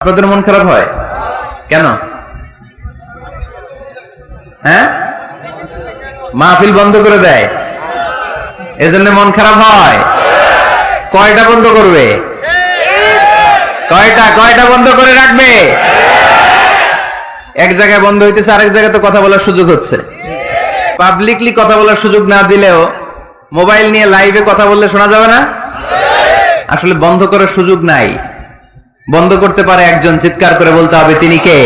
আপনাদের মন খারাপ হয় কেন? হ্যাঁ, মাহফিল বন্ধ করে দেয়, এজন্য মন খারাপ হয়। কয়টা বন্ধ করবে? কয়টা বন্ধ করে রাখবে? এক জায়গায় বন্ধ হইতেছে, আরেক জায়গায় তো কথা বলার সুযোগ হচ্ছে। পাবলিকলি কথা বলার সুযোগ না দিলেও মোবাইল নিয়ে লাইভে কথা বললে শোনা যাবে না? আসলে বন্ধ করার সুযোগ নাই। বন্ধ করতে পারে একজন, চিৎকার করে বলতে হবে তিনি কে।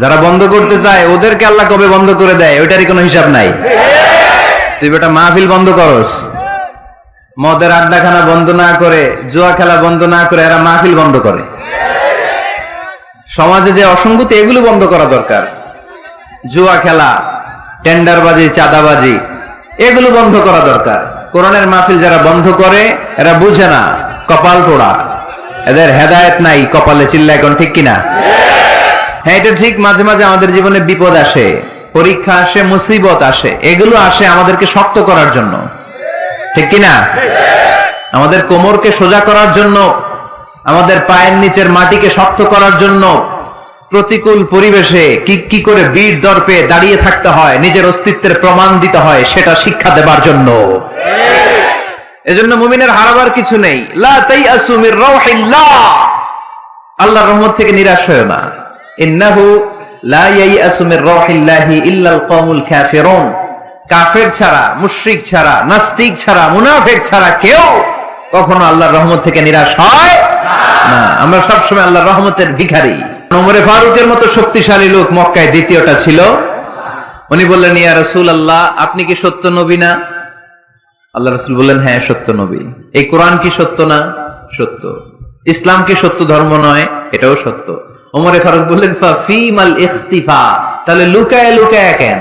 যারা বন্ধ করতে চায় ওদেরকে আল্লাহ কবে বন্ধ করে দেয় ওইটারই কোনো হিসাব নাই। তুই বেটা মাহফিল বন্ধ করস, মদের আড্ডাখানা বন্ধ না করে, জুয়া খেলা বন্ধ না করে এরা মাহফিল বন্ধ করে। সমাজে যে অসঙ্গতি এগুলো বন্ধ করা দরকার। জুয়া খেলা, টেন্ডারবাজি, চাঁদাবাজি এগুলো বন্ধ করা দরকার। কোরআনের মাহফিল যারা বন্ধ করে এরা বুঝে না, কপাল পোড়া, এদের হেদায়েত নাই কপালে। চিল্লা এখন ঠিক কিনা? হ্যাঁ, এটা ঠিক। মাঝে মাঝে আমাদের জীবনে বিপদ আসে, পরীক্ষা আসে, মুসিবত আসে, এগুলো আসে আমাদেরকে শক্ত করার জন্য, ঠিক কিনা? আমাদের কোমরকে সোজা করার জন্য, আমাদের পায়ের নিচের মাটিকে শক্ত করার জন্য প্রতিকূল পরিবেশে কি করে বীর দর্পে দাঁড়িয়ে থাকতে হয়, নিজের অস্তিত্বের প্রমাণ দিতে হয়, সেটা শিক্ষা দেবার জন্য। এজন্য মুমিনের হারাবার কিছু নেই। লা তাইয়াসু মির রাউহিল্লাহ, আল্লাহর রহমত থেকে নিরাশ হয় না। ইন্নাহু লা ইয়াইয়াসু মির রাউহিল্লাহি ইল্লাল কওমুল কাফিরুন, কাফের ছাড়া, মুশরিক ছাড়া, নাস্তিক ছাড়া, মুনাফিক ছাড়া কেউ কখনো আল্লাহর রহমত থেকে নিরাশ হয় না। আমরা সবসময় আল্লাহর রহমতের ভিখারি। ওমরে ফারুকের মতো শক্তিশালী লোক মক্কায় দ্বিতীয়টা ছিল। উনি বললেন, ইয়া রাসূলুল্লাহ, আপনি কি সত্য নবী না? আল্লাহ রাসূল বললেন, হ্যাঁ সত্য নবী। এই কোরআন কি সত্য না? সত্য। ইসলাম কি সত্য ধর্ম নয়? এটাও সত্য। ওমরে ফারুক বললেন, ফাফিমাল ইখতিফা, তাহলে লুকায় লুকায় কেন?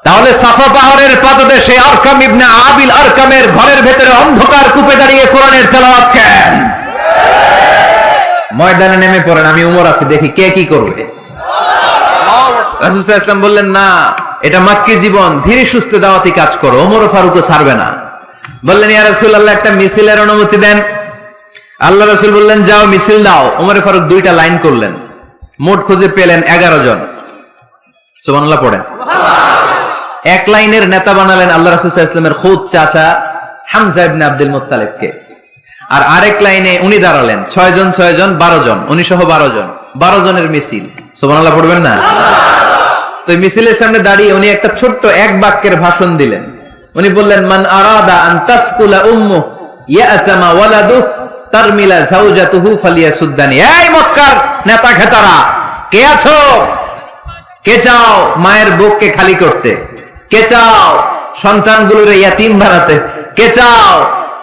তাহলে সাফা পাহাড়ের পাদদেশে আরকাম ইবনে আবিল আরকামের ঘরের ভেতরে অন্ধকার কূপে দাঁড়িয়ে কোরআনের তেলাওয়াত কেন? ময়দানে নেমে পড়েন, আমি উমর আছি, দেখি কে কি করবে। রাসূল সাল্লাল্লাহু আলাইহি ওয়াসাল্লাম বললেন, না, এটা মাক্কি জীবন, ধীরে সুস্থে দাওয়াতি কাজ করো। ওমর ফারুকও ছাড়বে না। বললেন, ইয়া রাসূলুল্লাহ, একটা মিছিলের অনুমতি দেন। আল্লাহ রাসূল বললেন, যাও মিছিল দাও। ওমর ফারুক দুইটা লাইন করলেন, মোট খুঁজে পেলেন 11 জন। সুবহানাল্লাহ পড়েন। এক লাইনের নেতা বানালেন আল্লাহ রাসূল সাল্লাল্লাহু আলাইহি ওয়াসাল্লামের খুদ চাচা হামজা ইবনে আব্দুল মুত্তালিবকে। আর আরেক লাইনে উনি দাঁড়ালেন, 6 জন 12 জন, উনি সহ 12 জন, 12 জনের মিছিল। সুবহানাল্লাহ পড়বেন না? তো মিছিলের সামনে দাঁড়িয়ে উনি একটা ছোট্ট এক বাক্যের ভাষণ দিলেন। উনি বললেন, মান আরাদা আন তাসকুলা উম্মু ইয়াতামা ওয়ালাদু তারমিলা যাওজাতুহু ফালিয়াসুদ্দানি। এই মক্কার নেতা খেতারা, কে আছো? কে চাও মায়ের বুককে খালি করতে? কে চাও সন্তানগুলোর ইয়াতীম বানাতে? কে চাও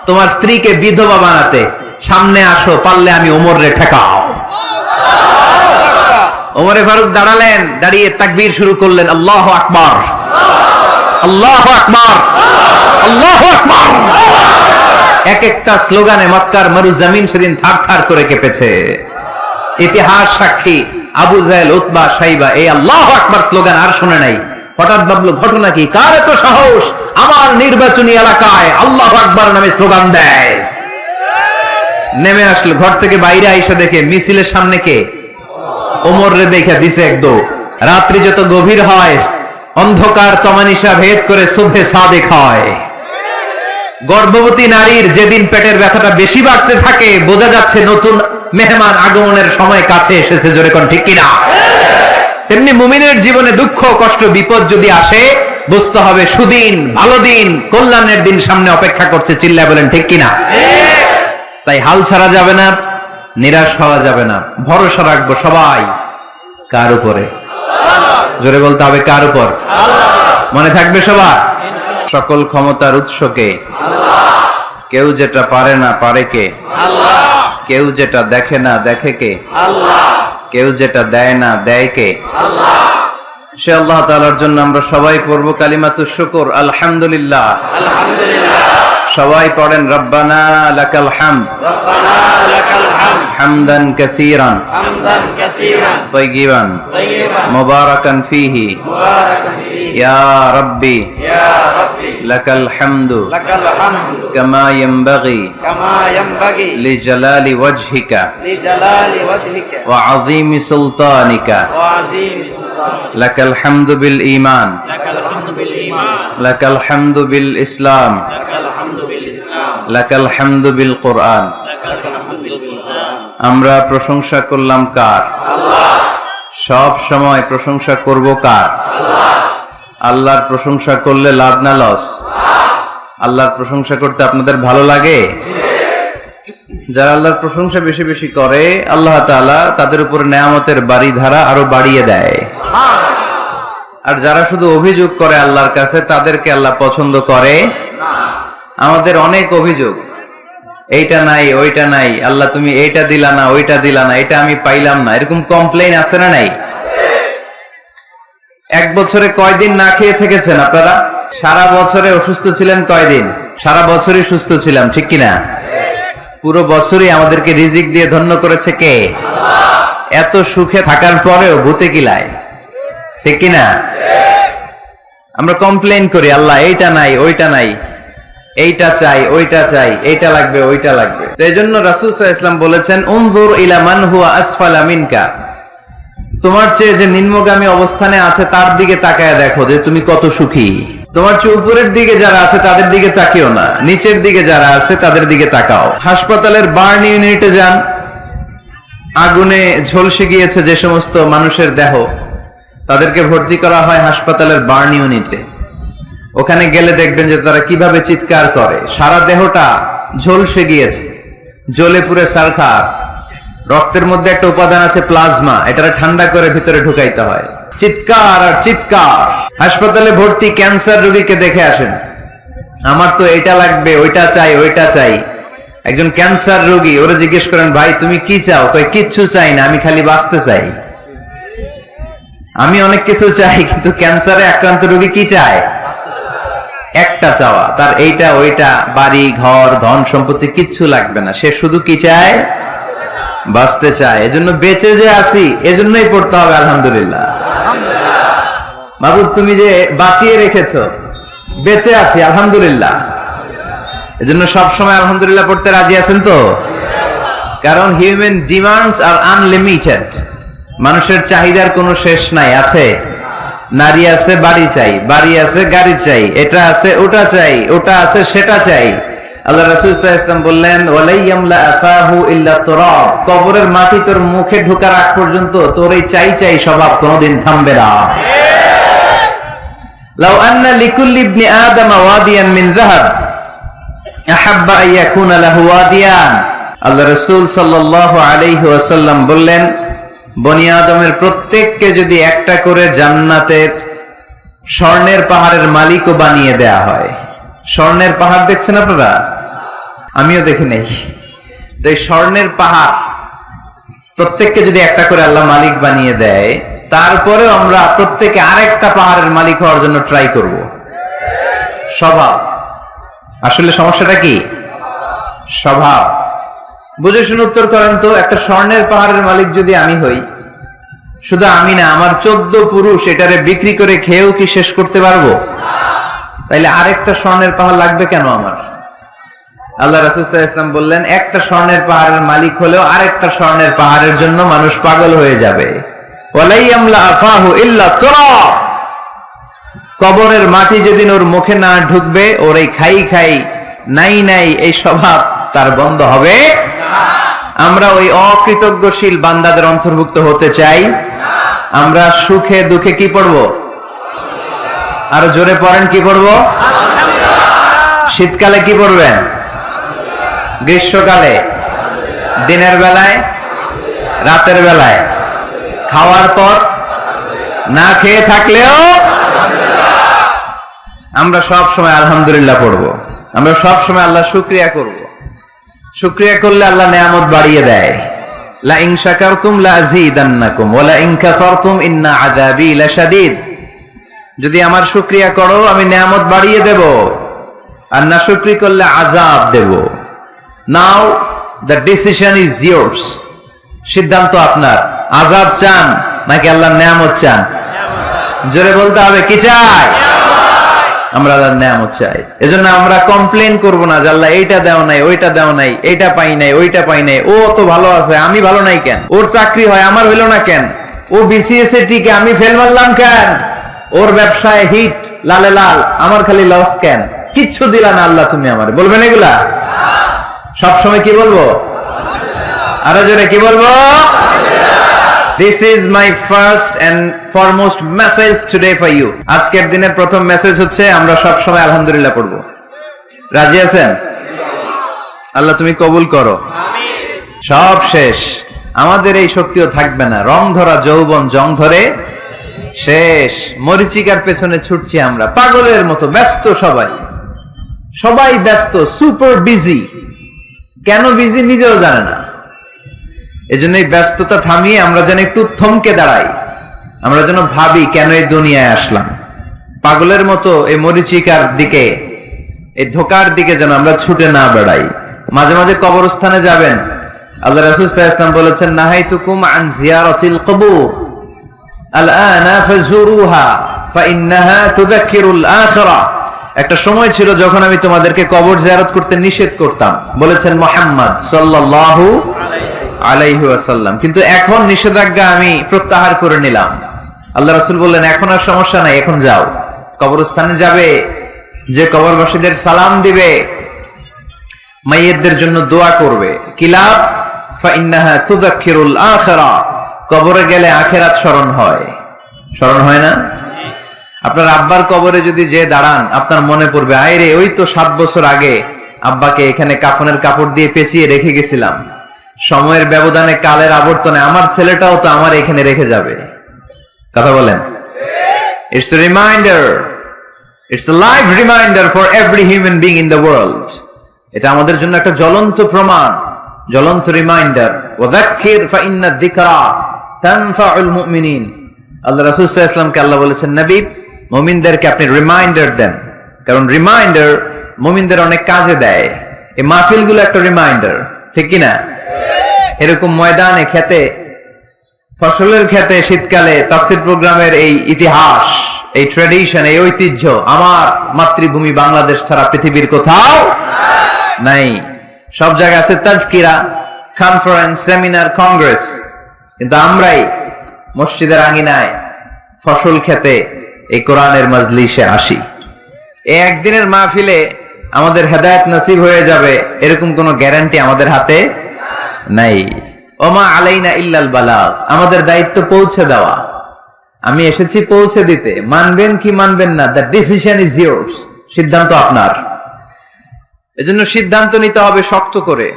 তোমার স্ত্রীকে বিধবা বানাতে? সামনে আসো, পারলে আমি ওমরে ঠেকাও। ওমরে ফারুক দাঁড়ালেন, দাঁড়িয়ে তাকবীর শুরু করলেন, আল্লাহু আকবার, আল্লাহু আকবার, আল্লাহু আকবার। এক একটা স্লোগানে মক্কার মরুজমিন সেদিন থারথার করে কেঁপেছে। ইতিহাস সাক্ষী, আবু জাহেল, উতবা, শাইবা এই আল্লাহু আকবার স্লোগান আর শুনে নাই। হঠাৎ ভাবলো, ঘটনা কি? কার এত সাহস আমার নির্বাচনী এলাকায় আল্লাহু আকবার নামে স্লোগান দেয়? নেমে আসলো, ঘর থেকে বাইরে আইসা দেখে মিছিলের সামনে কে? ওমর রে দেখা দিছে একদম। রাত্রি যত গভীর হয়, অন্ধকার তমানিসা ভেদ করে সুবহে সাদেক হয়। গর্ভবতী নারীর যেদিন পেটের ব্যথাটা বেশি বাড়তে থাকে, বোঝা যাচ্ছে নতুন মেহমান আগমনের সময় কাছে এসেছে। জোরে কোন ঠিক কিনা? তেমনি মুমিনের জীবনে দুঃখ, কষ্ট, বিপদ যদি আসে, বুঝতে হবে সুদিন, ভালো দিন, কল্যাণের দিন সামনে অপেক্ষা করছে। চিল্লায় বলেন ঠিক কিনা? তাই হাল ছাড়া যাবে না, নিরাশ হওয়া যাবে না। ভরসা রাখবো সবাই কার উপরে? জোরে বলতে হবে, কার উপর? মনে থাকবে সবার, সকল ক্ষমতার উৎসকে আল্লাহ। কেউ যেটা পারে না পারে কে? আল্লাহ। কেউ যেটা দেখে না দেখে কে? আল্লাহ। কেউ যেটা দেয় না দেয় কে? আল্লাহ। সে আল্লাহ তাআলার জন্য আমরা সবাই পড়ব কালিমাতুশ শুকর, আলহামদুলিল্লাহ, আলহামদুলিল্লাহ। সবাই পড়েন রব্বানা লাকাল হামদ ربنا لك الحمد হামদান কাসীরান حمدا كثيرا তাইয়িবান طيبا মুবারাকান ফীহি مباركا فيه ইয়া রাব্বি يا ربي লাকাল হামদু لك الحمد কামা ইয়ানবাগি كما ينبغي লিজালালি ওয়াজহিকা لجلال وجهك ওয়া আযীমি সুলতানিকা وعظيم سلطانك লাকাল হামদু বিল ঈমান لك الحمد بالإيمان লাকাল হামদু বিল ইসলাম لك الحمد بالإسلام লাকাল হামদু বিল কুরআন। لك الحمد بالقرآن আমরা প্রশংসা করলাম কার? الله সব সময় প্রশংসা করব কার? الله আল্লাহর প্রশংসা করলে লাভ না লস? আল্লাহর প্রশংসা করতে আপনাদের ভালো লাগে? যারা আল্লাহর প্রশংসা বেশি বেশি করে আল্লাহ তাআলা তাদের উপর নেয়ামতের বাড়িধারা আরো বাড়িয়ে দেয়। আর যারা শুধু অভিযোগ করে আল্লাহর কাছে তাদেরকে আল্লাহ পছন্দ করে। আমাদের অনেক অভিযোগ, এইটা নাই ওইটা নাই, আল্লাহ তুমি এইটা দিলা না ওইটা দিলা না, এটা আমি পাইলাম না, এরকম কমপ্লেইন আছে না নাই? এক বছরে কয়দিন না খেয়ে থেকেছেন আপনারা? সারা বছরে অসুস্থ ছিলেন কয়দিন? সারা বছরই সুস্থ ছিলাম, ঠিক কিনা? পুরো বছরই আমাদেরকে রিজিক দিয়ে ধন্য করেছে কে? এত সুখে থাকার পরেও ভূতে কিলায়, ঠিক কিনা? আমরা কমপ্লেইন করি আল্লাহ এইটা নাই ওইটা নাই, এইটা চাই ওইটা চাই, এইটা লাগবে ওইটা লাগবে। তো এই জন্য রাসূল সাল্লাল্লাহু আলাইহি ওয়াসাল্লাম বলেছেন উনজুর ইলা মান হুয়া আসফালা মিনকা, তোমার চেয়ে যে নিম্নগামী অবস্থানে আছে তার দিকে তাকায় দেখো যে তুমি কত সুখী। তোমার চেয়ে উপরের দিকে যারা আছে তাদের দিকে তাকিও না, নিচের দিকে যারা আছে তাদের দিকে তাকাও। হাসপাতালের বার্ন ইউনিটে যান, আগুনে ঝলসে গিয়েছে যে সমস্ত মানুষের দেহ, তাদেরকে ভর্তি করা হয় হাসপাতালের বার্ন ইউনিটে। ওখানে গেলে দেখবেন যে তারা কিভাবে চিৎকার করে, সারা দেহটা ঝলসে গিয়েছে, জ্বলে পুড়ে ছারখার। রক্তের মধ্যে একটা উপাদান আছে প্লাজমা, এটা ঠান্ডা করে ভিতরে ঢুকাইতে হয়। চিৎকার আর চিৎকার। হাসপাতালে ভর্তি ক্যান্সার রোগীকে দেখে আসেন, আমার তো এটা লাগবে ওইটা চাই ওইটা চাই। একজন ক্যান্সার রোগী, ওরা জিজ্ঞেস করেন ভাই তুমি কি চাও? কয় কিচ্ছু চাই না, আমি খালি বাঁচতে চাই। আমি অনেক কিছু চাই, কিন্তু ক্যান্সারে আক্রান্ত রোগী কি চায়? একটা চাওয়া, তার এইটা ওইটা, বাড়ি ঘর ধন সম্পত্তি কিচ্ছু লাগবে না, সে শুধু কি চায়? বাঁচতে চায়। এজন্য বেঁচে যে আছি এজন্যই পড়তে হবে আলহামদুলিল্লাহ। মাবুদ তুমি যে বাঁচিয়ে রেখেছো, বেঁচে আছি আলহামদুলিল্লাহ। এজন্য সব সময় আলহামদুলিল্লাহ পড়তে রাজি আছেন তো? কারণ হিউম্যান ডিমান্ডস আর আনলিমিটেড, মানুষের চাহিদার কোনো শেষ নাই। আছে নারী আছে বাড়ি চাই, বাড়ি আছে গাড়ি চাই, এটা আছে ওটা চাই, ওটা আছে সেটা চাই। আল্লাহ রাসূল সাল্লাল্লাহু আলাইহি ওয়াসাল্লাম বললেন ওয়ালাইয়ামলা আফাহু ইল্লা তুরাব, কবরের মাটি তোর মুখে ঢোকার আগ পর্যন্ত তোর এই চাই চাই স্বভাব কোনোদিন থামবে না। লাউ আন্না লিকুল্লি ইবনি আদম ওয়াদিয়ান মিন যাহাব আহাব্বা আন ইয়াকুনা লাহু ওয়াদিয়ান। আল্লাহ রাসূল সাল্লাল্লাহু আলাইহি ওয়াসাল্লাম বললেন বনি আদমের প্রত্যেককে যদি একটা করে জান্নাতের স্বর্ণের পাহাড়ের মালিকও বানিয়ে দেয়া হয়। স্বর্ণের পাহাড় দেখছেন আপনারা? আমিও দেখি নাই। তো এই স্বর্ণের পাহাড় প্রত্যেককে যদি একটা করে আল্লাহ মালিক বানিয়ে দেয়, তারপরে আমরা প্রত্যেকে আরেকটা পাহাড়ের মালিক হওয়ার জন্য ট্রাই করব। স্বভাব। আসলে সমস্যাটা কি? স্বভাব। বুঝে শুনে উত্তর করেন তো, একটা স্বর্ণের পাহাড়ের মালিক যদি আমি হই, শুধু আমি না আমার 14 পুরুষ এটারে বিক্রি করে খেয়েও কি শেষ করতে পারবো? তাইলে আরেকটা স্বর্ণের পাহাড় লাগবে কেন আমার? আল্লাহ রাসূল সাল্লাল্লাহু আলাইহি ওয়াসাল্লাম বললেন একটা স্বর্ণের পাহাড়ের মালিক হলেও আরেকটা স্বর্ণের পাহাড়ের জন্য মানুষ পাগল হয়ে যাবে। ওয়ালাইয়ামলা আফাহু ইল্লা তুরাব, কবরের মাটি যেদিন ওর মুখে না ঢুকবে, ওর এই খাই খাই নাই নাই এই স্বভাব তার বন্ধ হবে না। আমরা ওই অকৃতজ্ঞশীল বান্দাদের অন্তর্ভুক্ত হতে চাই। আমরা সুখে দুঃখে কি পড়বো? আরো জোরে পড়েন, কি পড়বো? শীতকালে কি পড়বেন? গ্রীষ্মকালে, দিনের বেলায়, রাতের বেলায়, খাওয়ার পর, না খেয়ে থাকলেও আমরা সব সময় আলহামদুলিল্লাহ পড়বো। আমরা সব সময় আল্লাহ শুকরিয়া করব। শুকরিয়া করলে আল্লাহ নেয়ামত বাড়িয়ে দেয়। লা ইন শাকারতুম লা আযীদান্নাকুম ওয়া লা ইন কাফারতুম ইন্না আযাবি লাশাদীদ। যদি আমার শুকরিয়া করো আমি নেয়ামত বাড়িয়ে দেব, আর নাশুকরি করলে আযাব দেব। নাও দ্য ডিসিশন ইজ ইয়ার্স, সিদ্ধান্ত আপনার। আযাব চান নাকি আল্লাহর নেয়ামত চান? জোরে বলতে হবে, কি চাই? আমরা আল্লাহর নেয়ামত চাই। এজন্য আমরা কমপ্লেন করব না যে আল্লাহ এইটা দাও নাই, ওইটা দাও নাই, এইটা পাই নাই, ওইটা পাই নাই, ও তো ভালো আছে, আমি ভালো নাই কেন? ওর চাকরি হয়, আমার হইল না কেন? ও বিসিএস এ টিকে, আমি ফেল মারলাম কেন? ওর ব্যবসায় হিট লালে লাল, আমার খালি লস কেন? কিচ্ছু দিলা না আল্লাহ তুমি আমারে, বলবেন এগুলা? সবসময় কি বলবো? আরো জোরে কি বলবো? This is my first and foremost message today for you. আজকের দিনের প্রথম মেসেজ হচ্ছে আমরা সব সময় আলহামদুলিল্লাহ পড়বো। রাজি আছেন? আল্লাহ তুমি কবুল করো। সব শেষ, আমাদের এই শক্তিও থাকবে না। রং ধরা যৌবন জং ধরে শেষ। মরিচিকার পেছনে ছুটছি আমরা পাগলের মতো, ব্যস্ত সবাই ব্যস্ত, সুপার বিজি। কেন বিজি নিজেও জানে না। এজন্য এই ব্যস্ততা থামিয়ে আমরা যেন একটু থমকে দাঁড়াই, আমরা যেন ভাবি কেন এই দুনিয়ায় আসলাম। পাগলের মতো এই মরিচিকার দিকে, এই ধোকার দিকে যেন আমরা ছুটে না বেড়াই। মাঝে মাঝে কবরস্থানে যাবেন। আল্লাহ রাসূল সাল্লাল্লাহু আলাইহি ওয়াসাল্লাম বলেছেন, নাহাইতুকুম আন জিয়ারাতিল কবুর আলআনা ফাজুরুহা ফাইন্নাহা তুযাক্কিরুল আখিরাহ। একটা সময় ছিল যখন আমি তোমাদেরকে কবর জিয়ারত করতে নিষেধ করতাম, বলেছেন মুহাম্মদ সাল্লাল্লাহু আলাইহি ওয়াসাল্লাম। কিন্তু এখন নিষেধাজ্ঞা আমি প্রত্যাহার করে নিলাম। আল্লাহ রাসূল বললেন, এখন আর সমস্যা নাই, এখন যাও, কবরস্থানে যাবে, যে কবরবাসীদের সালাম দিবে, মাইয়িতদের জন্য দোয়া করবে। কি লাভ? ফাইন্নাহা তুযাক্কিরুল আখিরাহ। কবরে গেলে আখিরাত স্মরণ হয় না? আপনার আব্বার কবরে যদি যে দাঁড়ান, আপনার মনে পড়বে, আয়রে ওই তো 7 বছর আগে আব্বাকে এখানে কাফনের কাপড় দিয়ে পেঁচিয়ে রেখে গেছিলাম। সময়ের ব্যবধানে, কালের আবর্তনে আমার ছেলেটাও তো আমার এখানে রেখে যাবে। কথা বলেন? It's a reminder, it's a live reminder for every human being in the world. এটা আমাদের জন্য একটা জ্বলন্ত প্রমাণ, জ্বলন্ত রিমাইন্ডার। ওয়াযাক্কির ফাইন্না যিকরা তানফাউল মুমিনিন। আল্লাহ রাসূল সাল্লাল্লাহু আলাইহি ওয়াসাল্লামকে আল্লাহ বলেছেন, নবী, মুমিনদেরকে আপনি রিমাইন্ডার দেন, কারণ রিমাইন্ডার মুমিনদের অনেক কাজে দেয়। এই মাহফিলগুলো একটা রিমাইন্ডার, ঠিক কি না? এরকম ময়দানে, খেতে, ফসলের খেতে শীতকালে তাফসীর প্রোগ্রামের এই ইতিহাস, এই ট্র্যাডিশন, এই ঐতিহ্য আমার মাতৃভূমি বাংলাদেশ ছাড়া পৃথিবীর কোথাও নাই। সব জায়গায় আছে তাজকিরা, কনফারেন্স, সেমিনার, কংগ্রেস, কিন্তু আমরাই মসজিদের আঙিনায়, ফসল খেতে, এই কোরআনের মাজলিসে আসি। এই একদিনের মাহফিলে আমাদের হেদায়েত নসিব হয়ে যাবে এরকম কোনো গ্যারান্টি আমাদের হাতে নাই। ওমা আলাইনা ইল্লাল বালাগ। আমাদের দায়িত্ব পৌঁছে দেওয়া। আমি এসেছি পৌঁছে দিতে। মানবেন কি মানবেন না, দ্য ডিসিশন ইজ ইয়ার্স। সিদ্ধান্ত আপনার। এজন্য সিদ্ধান্ত নিতে হবে শক্ত করে।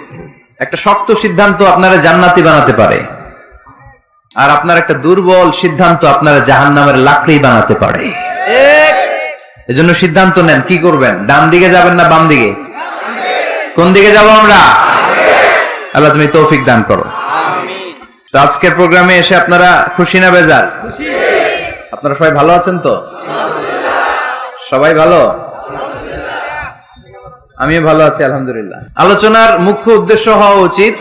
একটা শক্ত সিদ্ধান্ত আপনারা জান্নাতি বানাতে পারে, আর আপনার একটা দুর্বল সিদ্ধান্ত আপনারা জাহান্নামের লাকড়ি বানাতে পারে। এজন্য সিদ্ধান্ত নেন, কি করবেন? ডান দিকে যাবেন না বাম দিকে? কোন দিকে যাব আমরা? আল্লাহ তুমি তৌফিক দান করো। তো আজকের প্রোগ্রামে এসে আপনারা খুশি না বেজার? আপনারা সবাই ভালো আছেন তো? সবাই ভালো? আমিও ভালো আছি আলহামদুলিল্লাহ। আলোচনার মুখ্য উদ্দেশ্য হওয়া উচিত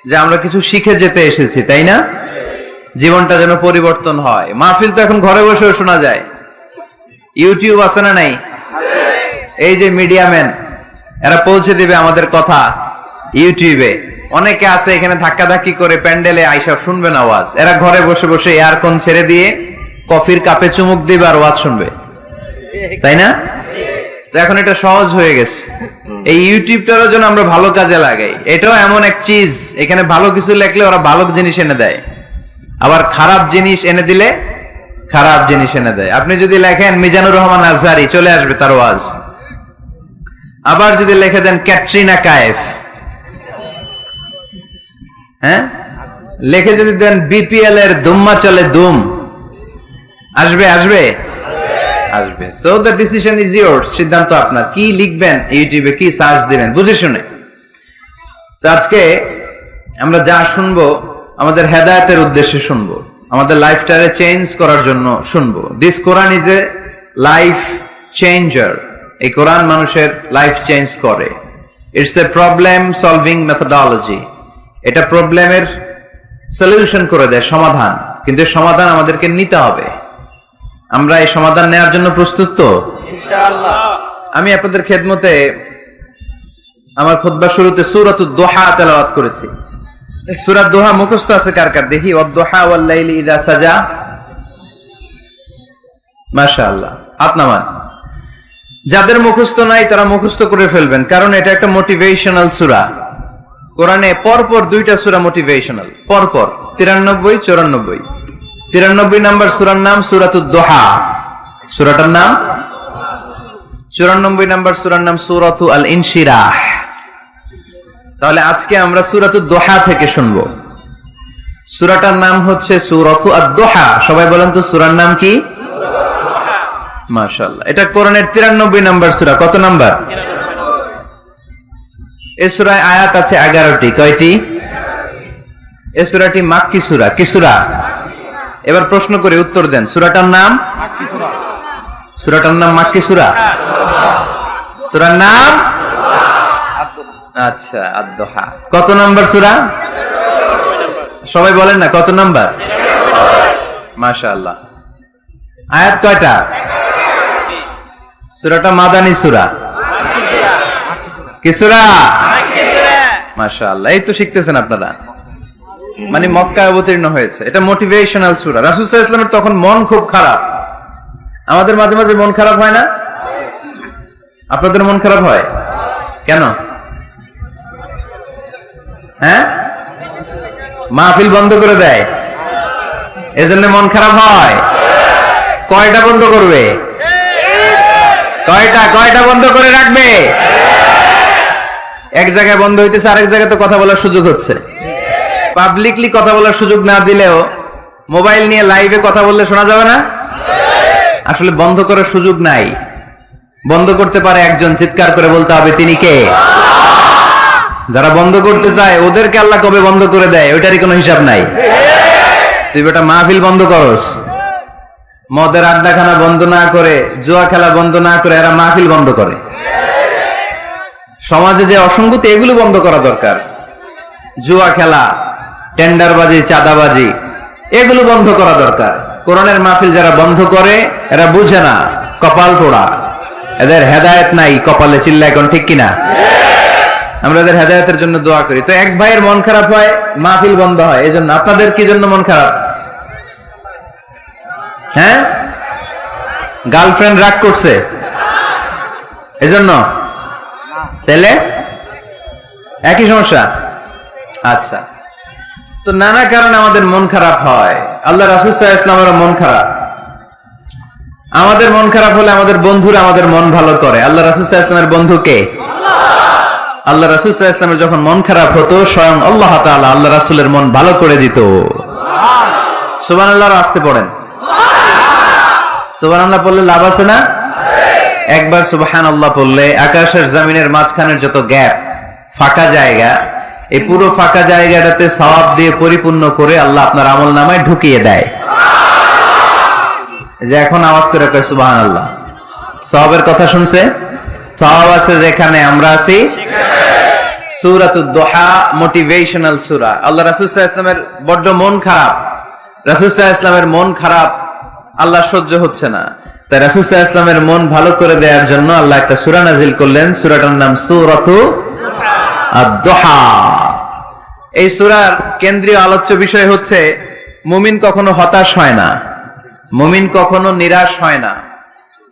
যে আমরা কিছু শিখে যেতে এসেছি, তাই না? জীবনটা যেন পরিবর্তন হয়। মাহফিল তো এখন ঘরে বসেও শোনা যায়। ইউটিউব আছে না নাই? এই যে মিডিয়াম্যান, এরা পৌঁছে দিবে আমাদের কথা ইউটিউবে। অনেকে আছে এখানে ধাক্কাধাক্কি করে প্যান্ডেলে আইসা শুনবে না ওয়াজ। এরা ঘরে বসে বসে এয়ারকন ছেড়ে দিয়ে কফির কাপে চুমুক দিবে আর ওয়াজ শুনবে, তাই না? এখন এটা সহজ হয়ে গেছে। এই ইউটিউবটারও জন্য আমরা ভালো কাজে লাগাই। এটাও এমন এক চিজ, এখানে ভালো কিছু লেখলে ওরা ভালো জিনিস এনে দেয়, আবার খারাপ জিনিস এনে দিলে খারাপ জিনিস এনে দেয়। আপনি যদি লেখেন মিজানুর রহমান আজহারি, চলে আসবে তার ওয়াজ। আবার যদি লিখে দেন ক্যাটরিনা কায়েফ, হ্যাঁ, লিখে যদি দেন বিপিএল এর দুম্মা চলে দুম, আসবে আসবে আসবে। So the decision is years. সিদ্ধান্ত আপনার। কি লিখবেন ইউটিউবে, কি সার্চ দিবেন, বুঝে শুনে। তো আজকে আমরা যা শুনবো আমাদের হেদায়েতের উদ্দেশ্যে শুনবো, আমাদের লাইফটারে চেঞ্জ করার জন্য শুনবো। This Quran is a life changer. এই কোরআন মানুষের লাইফ চেঞ্জ করে। It's a problem solving methodology. এটা প্রবলেমের সলিউশন করে দেয়, সমাধান। কিন্তু এই সমাধান আমাদেরকে নিতে হবে। আমরা এই সমাধান নেওয়ার জন্য প্রস্তুত তো? ইনশাআল্লাহ। আমি আপনাদের খেদমতে আমার খুতবার শুরুতে সূরাতুদ দোহা তেলাওয়াত করেছি। সূরা দোহা মুখস্থ আছে কার কার? দেখি। ওয়াদ-দোহা ওয়াল-লাইলি ইযা সাজা। মাশাআল্লাহ, হাত নামান। যাদের মুখস্থ নাই তারা মুখস্থ করে ফেলবেন, কারণ এটা একটা মোটিভেশনাল সূরা। কোরআনে পরপর দুইটা সূরা মোটিভেশনাল, পরপর 93, 94। 93 নাম্বার সূরার নাম সূরাতুদ দোহা, সূরাটার নাম। 94 নাম্বার সূরার নাম সূরাতু আল ইনশিরাহ। তাহলে আজকে আমরা সূরাতুদ দোহা থেকে শুনবো। সূরাটার নাম হচ্ছে সূরাতু আদ-দোহা। সবাই বলেন তো সূরার নাম কি? মাশাআল্লাহ। এটা কোরআনের 93 নাম্বার সূরা। কত নাম্বার? এই সূরায় আয়াত আছে 11টি। কয়টি? এই সূরাটি মাক্কি সূরা। কি সূরা? এবার প্রশ্ন করে উত্তর দেন। সূরাটার নাম? সূরাটার নাম মাক্কি সূরা। সূরার নাম? আচ্ছা, আদ-দোহা। কত নাম্বার সূরা? সবাই বলেন না কত নাম্বার? মাশাআল্লাহ। আয়াত কয়টা? সূরাটা মাদানী সূরা। কি সূরা? মাশাআল্লাহ, এই তো শিখতেছেন আপনারা। মানে মক্কায় অবতীর্ণ হয়েছে। এটা মোটিভেশনাল সূরা। রাসূল সাল্লাল্লাহু আলাইহি ওয়াসাল্লামের তখন মন খুব খারাপ। আমাদের মাঝে মাঝে মন খারাপ হয় না? আপনাদের মন খারাপ হয় কেন? হ্যাঁ, মাহফিল বন্ধ করে দেয়, এজন্য মন খারাপ হয়। কয়টা বন্ধ করবে? কয়টা বন্ধ করে রাখবে? এক জায়গায় বন্ধ হইতেছে, আরেক জায়গায় তো কথা বলার সুযোগ হচ্ছে। পাবলিকলি কথা বলার সুযোগ না দিলেও মোবাইল নিয়ে লাইভে কথা বললে শোনা যাবে না? আসলে বন্ধ করার সুযোগ নাই। বন্ধ করতে পারে একজন, চিৎকার করে বলতে হবে তিনি কে? যারা বন্ধ করতে চায় ওদেরকে আল্লাহ কবে বন্ধ করে দেয় ওইটারই কোনো হিসাব নাই। তুই বেটা মাহফিল বন্ধ করস, মদের আড্ডাখানা বন্ধ না করে, জুয়া খেলা বন্ধ না করে এরা মাহফিল বন্ধ করে। সমাজে যে অসঙ্গতি, এগুলো বন্ধ করা দরকার। জুয়া খেলা, টেন্ডারবাজি, চাঁদাবাজি, এগুলো বন্ধ করা দরকার। কোরআনের মাহফিল যারা বন্ধ করে এরা বুঝে না, কপাল পোড়া। এদের হেদায়েত নাই কপালে। চিল্লা এখন ঠিক কিনা? আমরা এদের হেদায়েতের জন্য দোয়া করি। তো এক ভাইয়ের মন খারাপ হয়, মাহফিল বন্ধ হয়। এই জন্য আপনাদের কি জন্য মন খারাপ? হ্যাঁ, গার্লফ্রেন্ড রাগ করছে এজন্য? তাহলে একই সমস্যা। আচ্ছা, তো নানা কারণে আমাদের মন খারাপ হয়। আল্লাহ রাসূল সাল্লাল্লাহু আলাইহি ওয়াসাল্লামের মন খারাপ। আমাদের মন খারাপ হলে আমাদের বন্ধুরা আমাদের মন ভালো করে। আল্লাহ রাসূল সাল্লাল্লাহু আলাইহি ওয়াসাল্লামের বন্ধু কে? আল্লাহ রাসূল সাল্লাল্লাহু আলাইহি ওয়াসাল্লামের যখন মন খারাপ হতো, স্বয়ং আল্লাহ তাআলা আল্লাহ রাসূলের মন ভালো করে দিত। সুবহানাল্লাহ। আসতে পড়েন সুবহানাল্লাহ। পড়লে লাভ আছে না? একবার সুবহানাল্লাহ পড়লে আকাশের জমিনের মাঝখানের যত গ্যাপ, ফাঁকা জায়গা, এই পুরো ফাঁকা জায়গাটাতে সওয়াব দিয়ে পরিপূর্ণ করে আল্লাহ আপনার আমলনামায় ঢুকিয়ে দেয়। যে এখন আওয়াজ করে কয় সুবহানাল্লাহ। সওয়াবের কথা শুনছে? সওয়াব আছে যেখানে, আমরা আছি। সূরাতুদ দোহা মোটিভেশনাল সূরা। আল্লাহ রাসূল সাল্লাল্লাহু আলাইহি ওয়াসাল্লামের বড্ড মন খারাপ। রাসূল সাল্লাল্লাহু আলাইহি ওয়াসাল্লামের মন খারাপ আল্লাহ সহ্য হচ্ছে না। তাই রাসূল সাল্লাল্লাহু আলাইহি ওয়াসাল্লামের মন ভালো করে দেওয়ার জন্য আল্লাহ একটা সূরা নাযিল করলেন। সূরাটার নাম সূরাতু আদ-দোহা। এই সূরার কেন্দ্রীয় আলোচ্য বিষয় হচ্ছে মুমিন কখনো হতাশ হয় না, মুমিন কখনো নিরাশ হয় না,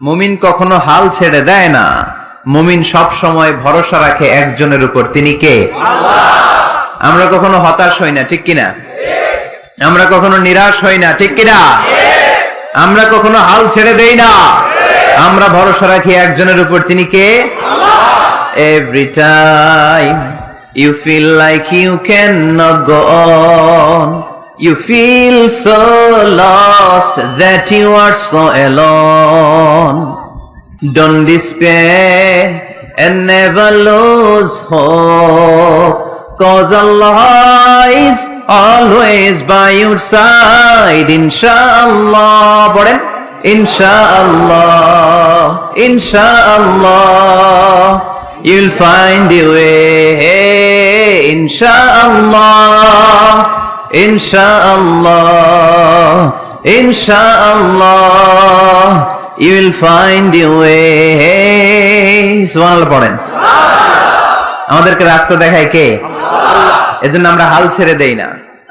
মুমিন কখনো হাল ছেড়ে দেয় না। মুমিন সব সময় ভরসা রাখে একজনের উপর, তিনি কে? আল্লাহ। আমরা কখনো হতাশ হই না, ঠিক কিনা? আমরা কখনো নিরাশ হই না, ঠিক কিনা? আমরা কখনো হাল ছেড়ে দেই না, আমরা ভরসা রাখি একজনের উপর, তিনি কে? আল্লাহ। Every time you feel like you cannot go on, you feel so lost that you are so alone. Don't despair and never lose hope, 'cause Allah is always by your side, inshallah. Inshallah. ইনশাআল্লাহ you'll find a way ইনশাআল্লাহ ইনশাআল্লাহ ইনশাআল্লাহ you'll find a way সুবহানাল্লাহ পড়েন। আমাদেরকে রাস্তা দেখায় কে? এজন্য আমরা হাল ছেড়ে দেই না,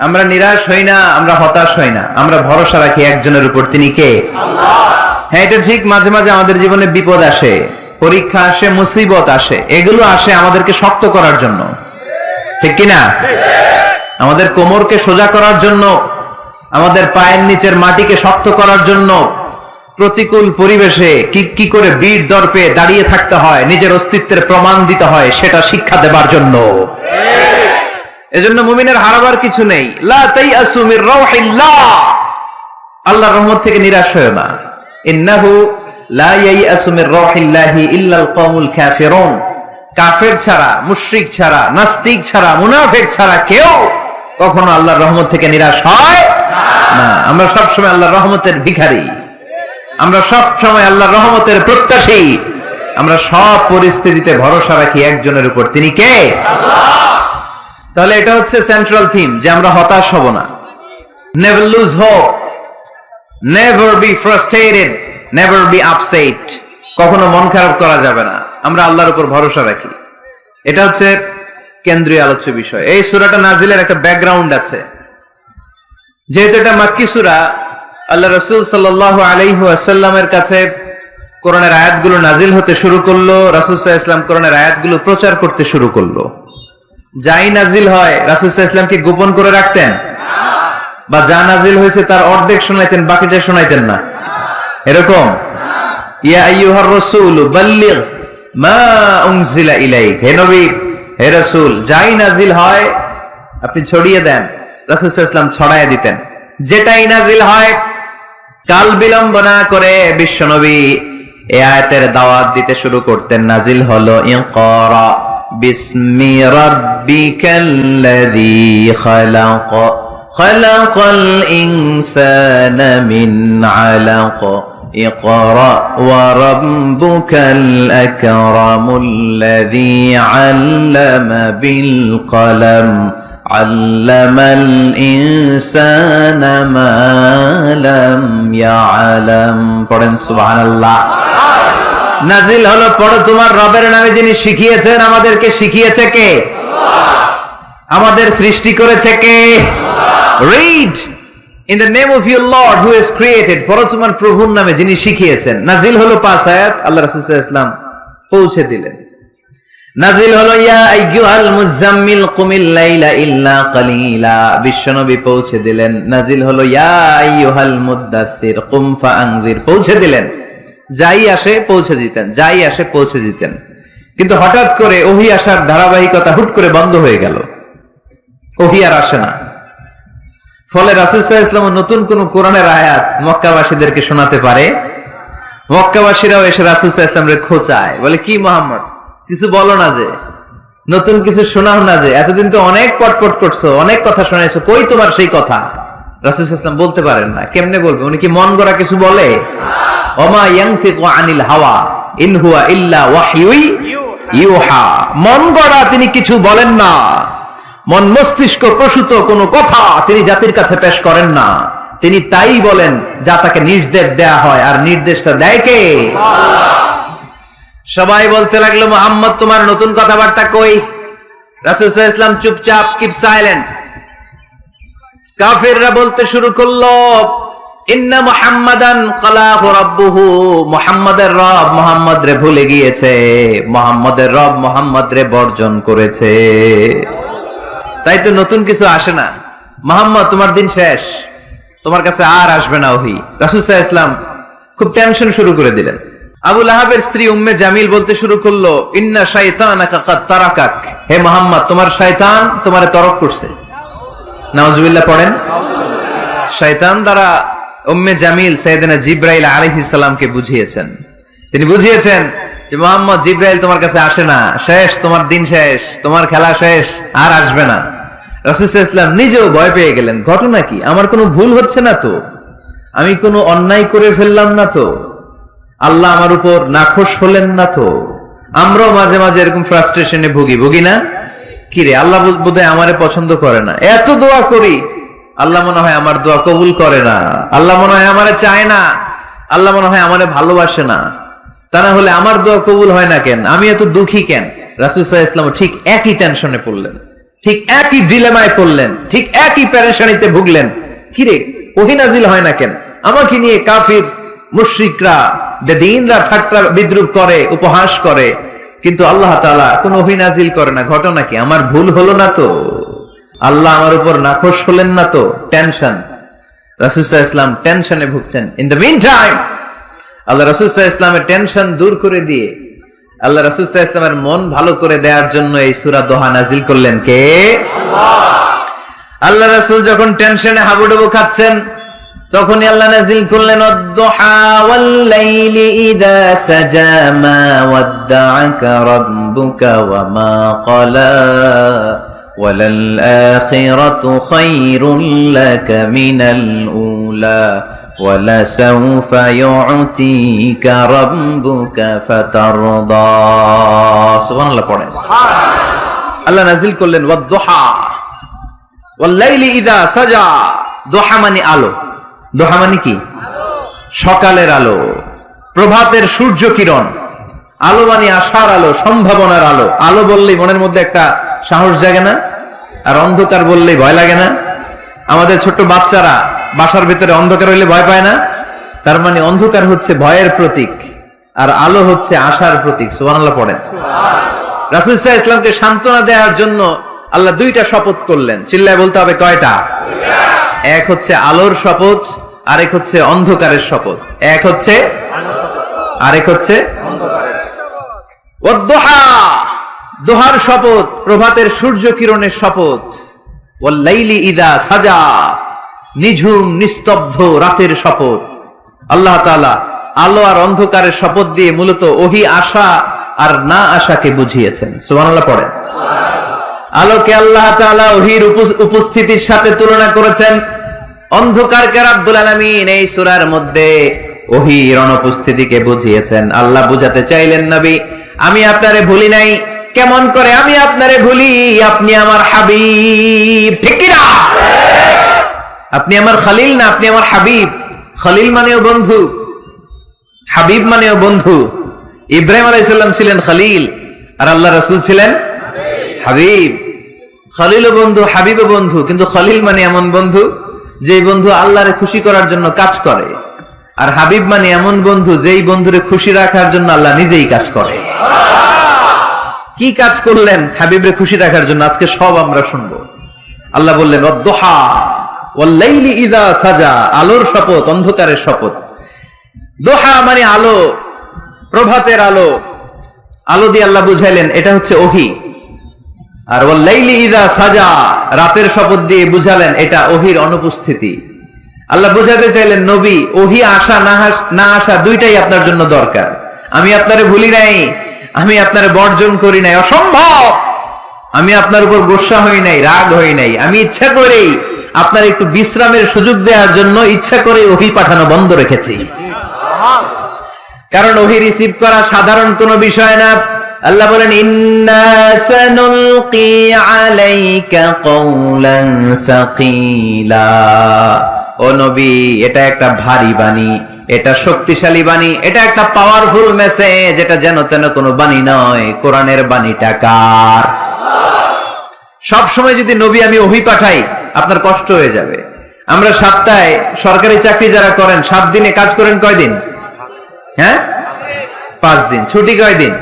আমরা নিরাশ হই না, আমরা হতাশ হই না, আমরা ভরসা রাখি একজনের উপর, তিনি কে? হ্যাঁ, এটা ঠিক, মাঝে মাঝে আমাদের জীবনে বিপদ আসে, পরীক্ষা আসে, মুসিবত আসে, এগুলো আসে আমাদেরকে শক্ত করার জন্য, ঠিক কিনা? আমাদের কোমরকে সোজা করার জন্য, আমাদের পায়ের নিচের মাটিকে শক্ত করার জন্য, প্রতিকূল পরিবেশে কি করে বীর দর্পে দাঁড়িয়ে থাকতে হয়, নিজের অস্তিত্বের প্রমাণ দিতে হয়, সেটা শিক্ষা দেবার জন্য। এজন্য মুমিনের হারাবার কিছু নেই। লা তাইয়াসু মির রাউহিল্লাহ, আল্লাহর রহমত থেকে নিরাশ হয়ো না। ইন্নাহু লা ইয়াইয়াসু মির রাউহিল্লাহি ইল্লাল কওমুল কাফিরুন, কাফের ছাড়া, মুশরিক ছাড়া, নাস্তিক ছাড়া, মুনাফিক ছাড়া কেউ কখনো আল্লাহর রহমত থেকে নিরাশ হয় না। আমরা সব সময় আল্লাহর রহমতের ভিখারি, আমরা সব সময় আল্লাহর রহমতের প্রত্যাশী, আমরা সব পরিস্থিতিতে ভরসা রাখি একজনের উপর, তিনি কে? আল্লাহ। তাহলে এটা হচ্ছে সেন্ট্রাল থিম, যে আমরা হতাশ হব না। Never lose hope, never be frustrated, never be upset, কখনো মন খারাপ করা যাবে না, আমরা আল্লাহর উপর ভরসা রাখি। এটা হচ্ছে কেন্দ্রীয় আলোচ্য বিষয়। এই সূরাটা নাজিলের একটা ব্যাকগ্রাউন্ড আছে। যেহেতু এটা মাক্কি সূরা, আল্লাহ রাসূল সাল্লাল্লাহু আলাইহি ওয়াসাল্লামের কাছে কোরআনের আয়াতগুলো নাজিল হতে শুরু করলো, রাসূল সাল্লাল্লাহু আলাইহি ওয়াসাল্লাম কোরআনের আয়াতগুলো প্রচার করতে শুরু করলো। যাই নাজিল হয় রাসূল সাল্লাল্লাহু আলাইহি ওয়াসাল্লাম কি গোপন করে রাখতেন? বা যা নাজিল হয়েছে তার অর্ধেক শোনাইতেন, বাকিটা শোনাইতেন না? এরকম ইয়া আইয়ুহার রাসূল বাল্লিগ মা উনজিলা ইলাইক, হে নবী, হে রাসূল, যাই নাজিল হয় আপনি ছড়িয়ে দেন। রাসূল সাল্লাল্লাহু আলাইহি ওয়াসাল্লাম ছড়ায় দিতেন। যেটাই নাজিল হয় কাল বিলম্ব না করে বিশ্বনবী এই আয়াতের দাওয়াত দিতে শুরু করতেন। নাজিল হলো ইকরা বিসমি রাব্বিকাল্লাযী খালাক, খালাকাল ইনসানা মিন আলাক, ইকরা ওয়া রাব্বুকাল আকরামুল্লাযী আল্লামা বিল কলম, আল্লামাল ইনসানা মা লাম ইয়ালাম। পড়েন সুবহানাল্লাহ। নাজিল হলো পড়ো তোমার রবের নামে, যিনি শিখিয়েছেন। আমাদেরকে শিখিয়েছে কে? আল্লাহ। আমাদের সৃষ্টি করেছে কে? আল্লাহ। Read in the name of your lord who has created, পড়ো তোমার প্রভুর নামে যিনি শিখিয়েছেন। নাজিল হলো 5 আয়াত, আল্লাহ রাসূল সাল্লাল্লাহু আলাইহি ওয়াসাল্লাম পৌঁছে দিলেন। নাজিল হলো ইয়া আইয়ুহাল মুজাম্মিল কুমিল লাইলা ইল্লা কালিলা, বিশ্বনবী পৌঁছে দিলেন। নাজিল হলো ইয়া আইয়ুহাল মুদ্দাসসির কুম ফাআনজির, পৌঁছে দিলেন। যাই আসে পৌঁছে দিতেন, যাই আসে পৌঁছে দিতেন। কিন্তু হঠাৎ করে ওহী আসার ধারাবাহিকতা হুট করে বন্ধ হয়ে গেল, ওহী আর আসে না। ফলে রাসূল সাল্লাল্লাহু আলাইহি ওয়াসাল্লাম নতুন কোন কোরআনের আয়াত মক্কাবাসীদেরকে শোনাতে পারে? মক্কাবাসীরাও এসে রাসূল সাল্লাল্লাহু আলাইহি ওয়াসাল্লামকে খোঁচায়, বলে কি মুহাম্মদ, কিছু বলো না, যে নতুন কিছু শোনাও না, যে এতদিন তো অনেক পটপট করছো, অনেক কথা শোনাইছো, কই তোমার সেই কথা? রাসূল সাল্লাল্লাহু আলাইহি ওয়াসাল্লাম বলতে পারেন না। কেমনে বলবে? উনি কি মন গড়া কিছু বলে? ওমা ইয়ানতিকু আনিল হাওয়া ইন হুয়া ইল্লা ওয়াহয়ুই ইউহা, মন গড়া তিনি কিছু বলেন না, মন মস্তিষ্ক প্রসূত কোনো কথা তিনি জাতির কাছে পেশ করেন না। তিনি তাই বলেন যা তাকে নির্দেশ দেয়া হয়, আর নির্দেশটা দেয় কে? আল্লাহ। সবাই বলতে লাগলো মুহাম্মদ তোমার নতুন কথাবার্তা কই? রাসূল সাল্লাল্লাহু আলাইহি ওয়াসাল্লাম চুপচাপ, কিপ সাইলেন্ট। কাফিররা বলতে শুরু করলো ইন্না মুহাম্মাদান ক্বালাহু রাব্বুহু, মুহাম্মাদের রব মুহাম্মদ রে ভুলে গিয়েছে, মুহাম্মাদের রব মুহাম্মদ রে বর্জন করেছে, তাই তো নতুন কিছু আসে না। মুহাম্মদ তোমার দিন শেষ, তোমার কাছে আর আসবে না ওহী। রাসূল সাল্লাল্লাহু আলাইহি ওয়াসাল্লাম খুব টেনশন শুরু করে দিলেন। আবু লাহাবের স্ত্রী উম্মে জামিল বলতে শুরু করলো ইন্না শাইতানাকা কাদ তারাকাক, হে মুহাম্মদ তোমার শয়তান তোমারে তরক করছে। নাউজুবিল্লাহ পড়েন। শয়তান দ্বারা উম্মে জামিল সাইয়েদনা জিবরাইল আলাইহিস সালামকে বুঝিয়েছেন। তিনি বুঝিয়েছেন যে মুহাম্মদ, জিবরাইল তোমার কাছে আসে না, শেষ, তোমার দিন শেষ, তোমার খেলা শেষ, আর আসবে না। রাসূল সাল্লাল্লাহু আলাইহি ওয়াসাল্লাম নিজেও ভয় পেয়ে গেলেন। ঘটনা কি? আমার কোনো ভুল হচ্ছে না তো? আমি কোনো অন্যায় করে ফেললাম না তো? আল্লাহ আমার উপর নাখোশ হলেন না তো? আমরাও মাঝে মাঝে এরকম ফ্রাস্ট্রেশনে ভুগি না? কিরে, আল্লাহ বোধহয় আমারে পছন্দ করে না, এত দোয়া করি, আল্লাহ মনে হয় আমার দোয়া কবুল করে না, আল্লাহ মনে হয় আমারে চায় না, আল্লাহ মনে হয় আমারে ভালোবাসে না। তা না হলে আমার দোয়া কবুল হয় না কেন, আমি এত দুঃখী কেন? রাসূল সাল্লাল্লাহু আলাইহি ওয়াসাল্লাম ঠিক একই টেনশনে পড়লেন, ঠিক একই ডিলেমায় পড়লেন, ঠিক একই পেরেশানিতে ভুগলেন। কিরে, ওহী নাজিল হয় না কেন? আমাকে নিয়ে কাফির মুশরিকরা বেদিনরা ঠাট্টা বিদ্রুপ করে, উপহাস করে, কিন্তু আল্লাহ তাআলা কোন ওহী নাজিল করে না। ঘটনা কি? আমার ভুল হলো না তো? আল্লাহ আমার উপর নাখোশ হলেন না তো? টেনশন। রাসূল সাল্লাল্লাহু আলাইহি ওয়াসাল্লাম টেনশনে ভুগছেন। ইন দ্য মিন টাইম আল্লাহ রাসূল সাল্লাল্লাহু আলাইহি ওয়াসাল্লামের টেনশন দূর করে দিয়ে আল্লাহ রাসূল সাল্লাল্লাহু আলাইহি ওয়াসাল্লামের মন ভালো করে দেওয়ার জন্য এই সূরা দোহা নাজিল করলেন কে? আল্লাহ। আল্লাহ রাসূল যখন টেনশনে হাবুডুবু খাচ্ছেন, তখনই আল্লাহ নাজিল করলেন ওয়াদ-দুহা ওয়াল-লাইলি ইযা সাজা মা ওয়াদ্দাআকা রাব্বুকা ওয়া মা ক্বালা ওয়ালাল আখিরাতু খায়রুল লাকা মিনাল উলা ওয়ালাসাউফা ইউ'তিকা রাব্বুকা ফাতারদা। সুবহানাল্লাহ পড়েন। সুবহানাল্লাহ। আল্লাহ নাজিল করলেন ওয়াদ-দুহা ওয়াল-লাইলি ইযা সাজা। দোহা মানে আলো। দোহা মানে কি? সকালের আলো, প্রভাতের সূর্য কিরণ। আলো মানে আশার আলো, সম্ভাবনার আলো। আলো বললেই মনের মধ্যে একটা সাহস জাগে না? আর অন্ধকার বললেই ভয় লাগে না? আমাদের ছোট্ট বাচ্চারা বাসার ভিতরে অন্ধকার হইলে ভয় পায় না? তার মানে অন্ধকার হচ্ছে ভয়ের প্রতীক, আর আলো হচ্ছে আশার প্রতীক। সুবহানাল্লাহ পড়েন। রাসূল সাল্লাল্লাহু আলাইহি ওয়াসাল্লামকে সান্ত্বনা দেওয়ার জন্য আল্লাহ দুইটা শপথ করলেন। চিল্লায় বলতে হবে কয়টা? এক হচ্ছে আলোর শপথ, আরেক হচ্ছে অন্ধকারের শপথ। এক হচ্ছে আরেক হচ্ছে ওয়াদ-দুহা, দোহার শপথ, প্রভাতের সূর্য কিরণের শপথ। ওয়াল-লাইলি ইযা সাজা, নিঝুম নিস্তব্ধ রাতের শপথ। আল্লাহ তাআলা আলো আর অন্ধকারের শপথ দিয়ে মূলত ওহী আশা আর না আশাকে বুঝিয়েছেন। সুবহানাল্লাহ পড়েন। আলোকে আল্লাহ তাআলা ওহীর উপস্থিতির সাথে তুলনা করেছেন। অন্ধকারকে রব্বুল আলামিন এই সূরার মধ্যে ওহীর অনুপস্থিতিকে বুঝিয়েছেন। আল্লাহ বুঝাতে চাইলেন, নবী আমি আপনারে ভুলি নাই। কেমন করে আমি আপনারে ভুলি? আপনি আমার হাবিব, ঠিক কি না? আপনি আমার খলিল না, আপনি আমার হাবিব। খলিল মানেও বন্ধু, হাবিব মানেও বন্ধু। ইব্রাহিম আলাইহিস সালাম ছিলেন খলিল, আর আল্লাহ রাসূল ছিলেন হাবিব। খলিল বন্ধু, হাবিব বন্ধু, কিন্তু খলিল মানে এমন বন্ধু যে বন্ধু আল্লাহরে খুশি করার জন্য কাজ করে, আর হাবিব মানে এমন বন্ধু যেই বন্ধুরে খুশি রাখার জন্য আল্লাহ নিজেই কাজ করে। কি কাজ করলেন হাবিবরে খুশি রাখার জন্য? আজকে সব আমরা শুনবো। আল্লাহ বললেন ওয়াদ-দুহা ওয়াল-লাইলি ইযা সাজা, আলোর শপথ, অন্ধকারের শপথ। দোহা মানে আলো, প্রভাতের আলো। আলো দিয়ে আল্লাহ বুঝাইলেন এটা হচ্ছে ওহী। আর ওয়াল-লাইলি ইযা সাজা, রাতের শপথ দিয়ে বুঝালেন এটা ওহীর অনুপস্থিতি। আল্লাহ বুঝাতে চাইলেন, নবী ওহী আসা না আসা দুইটাই আপনার জন্য দরকার। আমি আপনারে ভুলি নাই, আমি আপনারে বর্জন করি নাই, অসম্ভব। আমি আপনার উপর গোসা হই নাই, রাগ হই নাই। আমি ইচ্ছা করেই আপনার একটু বিশ্রামের সুযোগ দেওয়ার জন্য ইচ্ছা করে ওহী পাঠানো বন্ধ রেখেছি। কারণ ওহী রিসিভ করা সাধারণ কোনো বিষয় না। আল্লাহ বলেন ইন্না সানুলকি আলাইকা কওলান সাকিলা। ও নবী, এটা একটা ভারী বাণী, এটা শক্তিশালী বাণী, এটা একটা পাওয়ারফুল মেসেজ। এটা যেন তেন কোনো বাণী নয়। কোরআনের বাণীটা কার? সব সময় যদি নবী আমি ওহী পাঠাই আপনার কষ্ট হয়ে যাবে। আমরা সপ্তাহে সরকারি চাকরি যারা করেন 7 দিনে কাজ করেন কয়দিন? হ্যাঁ, 5 দিন। ছুটি কয়দিন?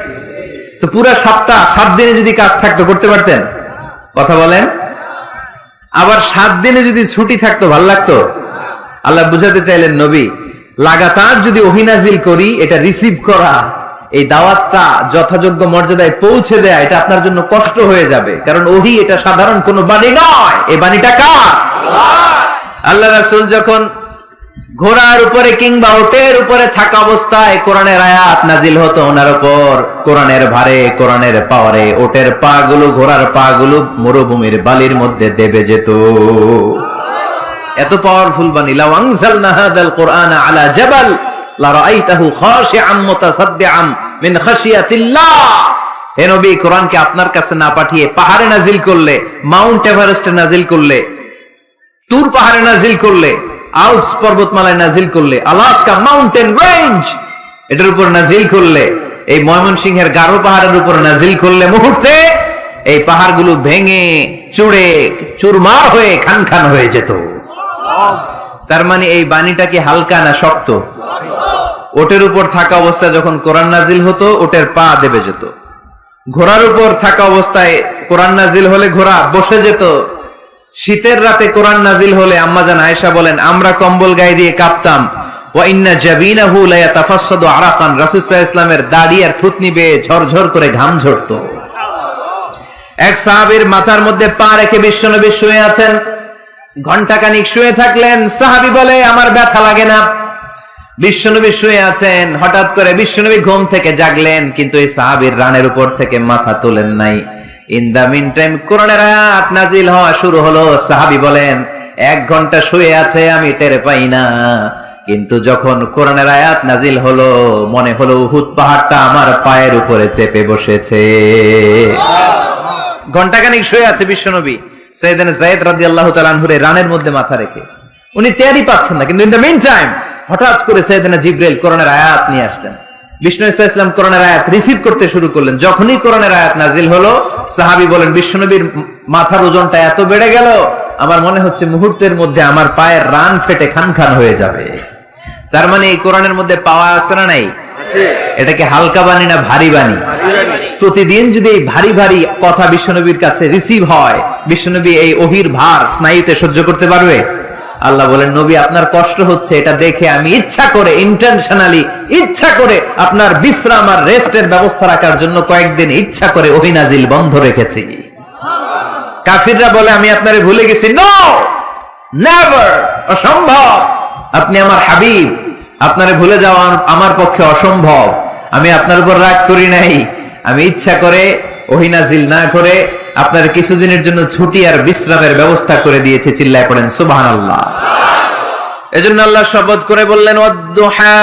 তো পুরা সপ্তাহ 7 দিনে যদি কাজ থাকতো করতে পারতেন? কথা বলেন। আবার 7 দিনে যদি ছুটি থাকতো ভাল লাগতো? আল্লাহ বুঝাতে চাইলেন, নবী লাগাতার যদি ওহী নাজিল করি, এটা রিসিভ করা, এই দাওয়াতটা যথাযোগ্য মর্যাদায় পৌঁছে দেয়া, এটা আপনার জন্য কষ্ট হয়ে যাবে। কারণ ওহী এটা সাধারণ কোনো বাণী নয়। এই বাণীটা কার? আল্লাহ রাসূল যখন ঘোড়ার উপরে কিংবা উটের উপরে থাকা অবস্থায় কোরআনের আয়াত নাজিল হতো ওনার উপর, কোরআনের ভারে, কোরআনের পাওয়ারে উটের পা গুলো, ঘোড়ার পা গুলো মরুভূমির বালির মধ্যে দেবে যেত। এত পাওয়ারফুল বাণী। লাউ আনজালনা হাযাল কুরআনা আলা জাবাল লা রাআইতাহু খাশিআম মুতাসাদ্দিআম মিন খাশিয়াতিল্লাহ। হে নবী, কোরআনকে আপনার কাছে না পাঠিয়ে পাহাড়ে নাজিল করলে, মাউন্ট এভারেস্টে নাজিল করলে, তুর পাহাড়ে নাজিল করলে, আল্পস পর্বতমালায় নাজিল করলে, আলাস্কা মাউন্টেন রেঞ্জ এটার উপর নাজিল করলে, এই ময়মনসিংহের গারো পাহাড়ের উপর নাজিল করলে, মুহূর্তে এই পাহাড়গুলো ভেঙে চুড়ে চুরমার হয়ে খান খান হয়ে যেত। তার মানে এই বাণীটা কি হালকা না শক্ত? ওটের উপর থাকা অবস্থায় যখন কোরআন নাজিল হতো, ওটের পা দেবে যেত। ঘোড়ার উপর থাকা অবস্থায় কোরআন নাজিল হলে ঘোড়া বসে যেত। শীতের রাতে কোরআন নাজিল হলে আম্মাজান আয়েশা বলেন, আমরা কম্বল গায়ে দিয়ে কাঁপতাম। ওয়া ইন্না জাবিনাহু লা ইয়াতাফাসসাদু আরাকান, রাসূল সাল্লাল্লাহু আলাইহি ওয়াসাল্লামের দাড়ি আর থুতনি বেয়ে ঝরঝর করে ঘাম ঝরতো। এক সাহাবীর মাথার মধ্যে পা রেখে বিশ্বনবী শুয়ে আছেন। ঘন্টাখানিক শুয়ে থাকলেন। সাহাবী বলে, আমার ব্যথা লাগে না। বিশ্বনবী শুয়ে আছেন, হঠাৎ করে বিশ্বনবী ঘুম থেকে জাগলেন, কিন্তু এই সাহাবীর রানের উপর থেকে মাথা তোলেন নাই। ইন দা মিন টাইম কোরআনের আয়াত নাজিল হওয়া শুরু হলো। সাহাবী বলেন, 1 ঘন্টা শুয়ে আছে আমি টের পাই না, কিন্তু যখন কোরআনের আয়াত নাজিল হলো মনে হলো উহুদ পাহাড়টা আমার পায়ের উপরে চেপে বসেছে। ঘন্টাখানিক শুয়ে আছে বিশ্বনবী সাইয়েদনা যায়েদ রাদিয়াল্লাহু তাআলা আনহুর রানের মধ্যে মাথা রেখে। উনি টেরই পাচ্ছেন না, কিন্তু ইন দা মিন টাইম হঠাৎ করে সাইয়েদনা জিবরাইল কোরআনের আয়াত নিয়ে আসলেন। বিষ্ণু ইসা ইসলাম কোরআনের আয়াত রিসিভ করতে শুরু করলেন। যখনই কোরআনের আয়াত নাজিল হলো, সাহাবী বলেন, বিশ্বনবীর মাথার ওজনটা এত বেড়ে গেল, আমার মনে হচ্ছে মুহূর্তের মধ্যে আমার পায়ের রান ফেটে খান খান হয়ে যাবে। তার মানে এই কোরআনের মধ্যে পাওয়া আছে না নাই? এটাকে হালকা বাণী না ভারী বাণী? প্রতিদিন যদি এই ভারী ভারী কথা বিশ্বনবীর কাছে রিসিভ হয়, বিশ্বনবী এই ওহির ভার স্নায়ুতে সহ্য করতে পারবে? আল্লাহ বলেন, নবী আপনার কষ্ট হচ্ছে, এটা দেখে আমি ইচ্ছা করে ইন্টেনশনালি ইচ্ছা করে আপনার বিশ্রাম আর রেস্টের ব্যবস্থা রাখার জন্য কয়েকদিন ইচ্ছা করে ওহী নাজিল বন্ধ রেখেছি। কাফিররা বলে, আমি আপনারে ভুলে গেছি। নো, নেভার, অসম্ভব। আপনি আমার হাবিব, আপনারে ভুলে যাওয়া আমার পক্ষে অসম্ভব। আমি আপনার উপর রাগ করি নাই, আমি ইচ্ছা করে ওহী নাজিল না করে আপনার কিছুদিনের জন্য ছুটি আর বিশ্রামের ব্যবস্থা করে দিয়েছে। চিল্লায় পড়েন সুবহানাল্লাহ। এজন্য আল্লাহ শপথ করে বললেন, ওয়াদ-দুহা